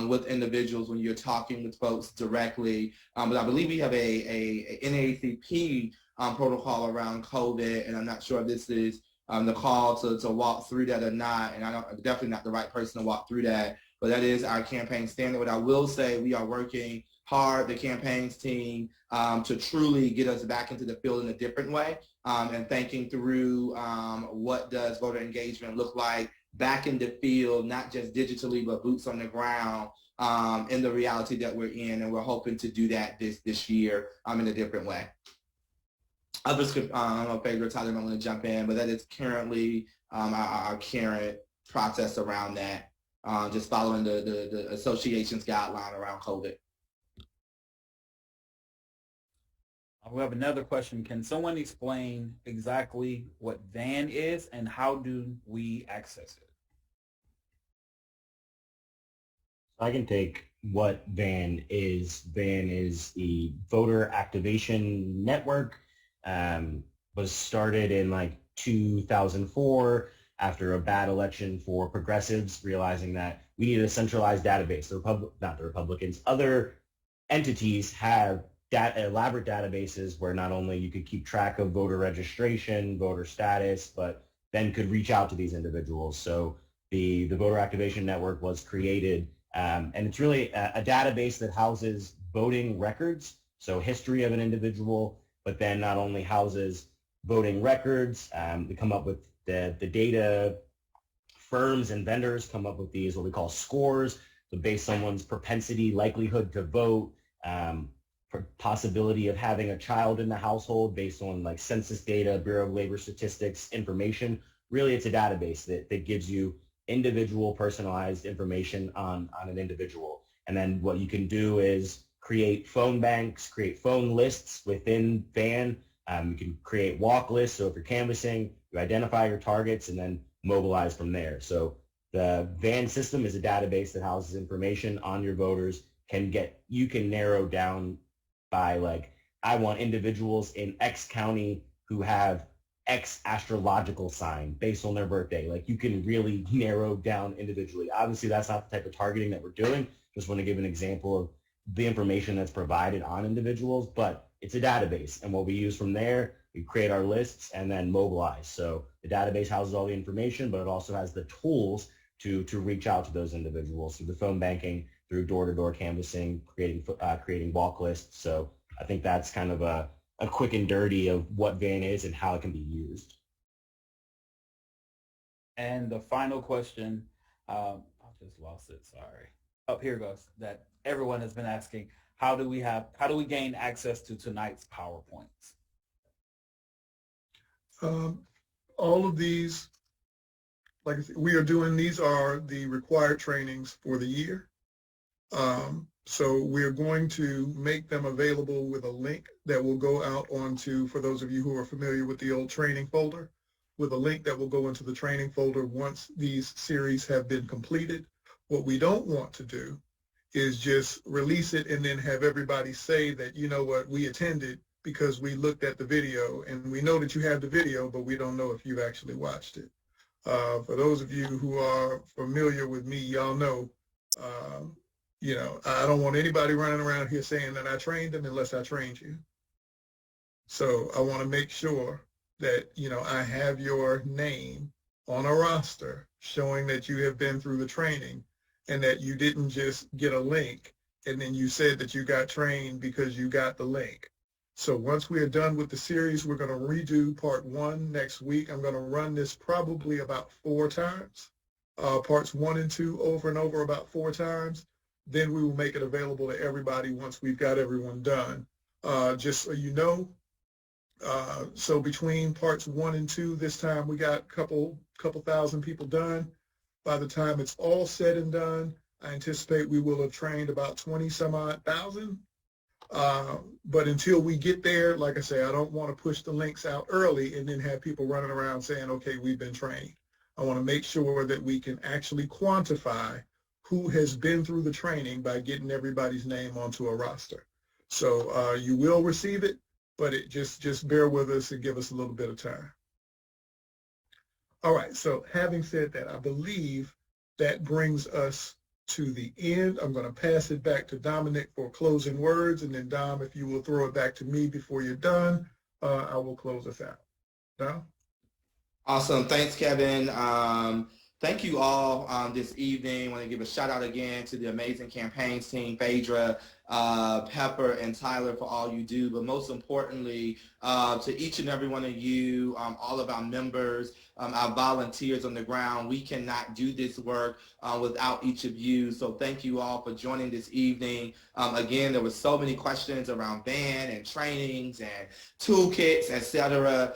with individuals when you're talking with folks directly. But I believe we have a NAACP protocol around COVID, and I'm not sure if this is the call to walk through that or not, and I'm definitely not the right person to walk through that, but that is our campaign standard. What I will say, we are working hard, the campaigns team, to truly get us back into the field in a different way, and thinking through what does voter engagement look like back in the field, not just digitally, but boots on the ground, in the reality that we're in, and we're hoping to do that this year in a different way. Others could, I don't know if Phaedra or Tyler might want to jump in, but that is currently our current process around that, just following the association's guideline around COVID. We have another question. Can someone explain exactly what VAN is and how do we access it? I can take what VAN is. VAN is the Voter Activation Network. Was started in like 2004 after a bad election for progressives, realizing that we needed a centralized database. Not the Republicans, other entities have elaborate databases where not only you could keep track of voter registration, voter status, but then could reach out to these individuals. So the Voter Activation Network was created, and it's really a database that houses voting records, so history of an individual, but then not only houses voting records, we come up with the data, firms and vendors come up with these, what we call scores, so based on someone's propensity, likelihood to vote, possibility of having a child in the household based on like census data, Bureau of Labor Statistics information. Really, it's a database that gives you individual personalized information on an individual. And then what you can do is create phone banks, create phone lists within VAN. You can create walk lists. So if you're canvassing, you identify your targets and then mobilize from there. So the VAN system is a database that houses information on your voters. You can narrow down by like, I want individuals in X county who have X astrological sign based on their birthday. Like you can really narrow down individually. Obviously, that's not the type of targeting that we're doing. Just want to give an example of the information that's provided on individuals, but it's a database. And what we use from there, we create our lists and then mobilize. So the database houses all the information, but it also has the tools to reach out to those individuals through the phone banking, through door-to-door canvassing, creating walk lists. So I think that's kind of a quick and dirty of what VAN is and how it can be used. And the final question, I just lost it, sorry. Oh, here it goes, that everyone has been asking, how do we gain access to tonight's PowerPoints? All of these, like I said, we are doing, these are the required trainings for the year. So we're going to make them available with a link that will go out onto, for those of you who are familiar with the old training folder, with a link that will go into the training folder once these series have been completed. What we don't want to do is just release it and then have everybody say that, you know what, we attended because we looked at the video, and we know that you have the video, but we don't know if you've actually watched it. For those of you who are familiar with me, y'all know, you know, I don't want anybody running around here saying that I trained them unless I trained you. So I want to make sure that, you know, I have your name on a roster showing that you have been through the training and that you didn't just get a link and then you said that you got trained because you got the link. So once we are done with the series, we're going to redo part 1 next week. I'm going to run this probably about 4 times, parts 1 and 2 over and over about 4 times. Then we will make it available to everybody once we've got everyone done. Just so you know, so between parts 1 and 2, this time we got a couple thousand people done. By the time it's all said and done, I anticipate we will have trained about 20 some odd thousand. But until we get there, like I say, I don't want to push the links out early and then have people running around saying, okay, we've been trained. I want to make sure that we can actually quantify who has been through the training by getting everybody's name onto a roster. So you will receive it, but it just bear with us and give us a little bit of time. All right, so having said that, I believe that brings us to the end. I'm going to pass it back to Dominic for closing words, and then Dom, if you will throw it back to me before you're done, I will close us out. Dom? Awesome. Thanks, Kevin. Thank you all this evening. I want to give a shout out again to the amazing campaigns team, Phaedra, Pepper, and Tyler for all you do. But most importantly, to each and every one of you, all of our members, our volunteers on the ground. We cannot do this work without each of you. So thank you all for joining this evening. Again, there were so many questions around ban and trainings and toolkits, etc.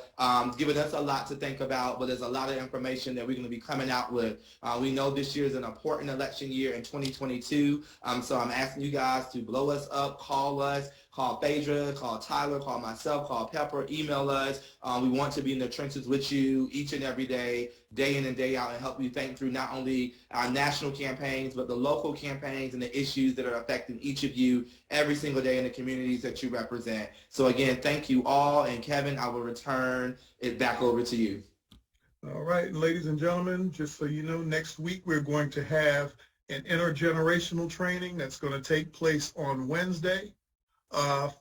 Giving us a lot to think about, but there's a lot of information that we're going to be coming out with. We know this year is an important election year in 2022. So I'm asking you guys to blow us up, call us, call Phaedra, call Tyler, call myself, call Pepper, email us. We want to be in the trenches with you each and every day, day in and day out, and help you think through not only our national campaigns, but the local campaigns and the issues that are affecting each of you every single day in the communities that you represent. So again, thank you all. And Kevin, I will return it back over to you. All right, ladies and gentlemen, just so you know, next week we're going to have an intergenerational training that's going to take place on Wednesday.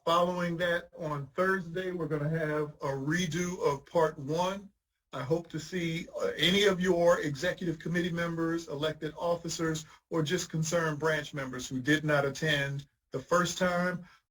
Following that, on Thursday, we're going to have a redo of part 1. I hope to see any of your executive committee members, elected officers, or just concerned branch members who did not attend the first time.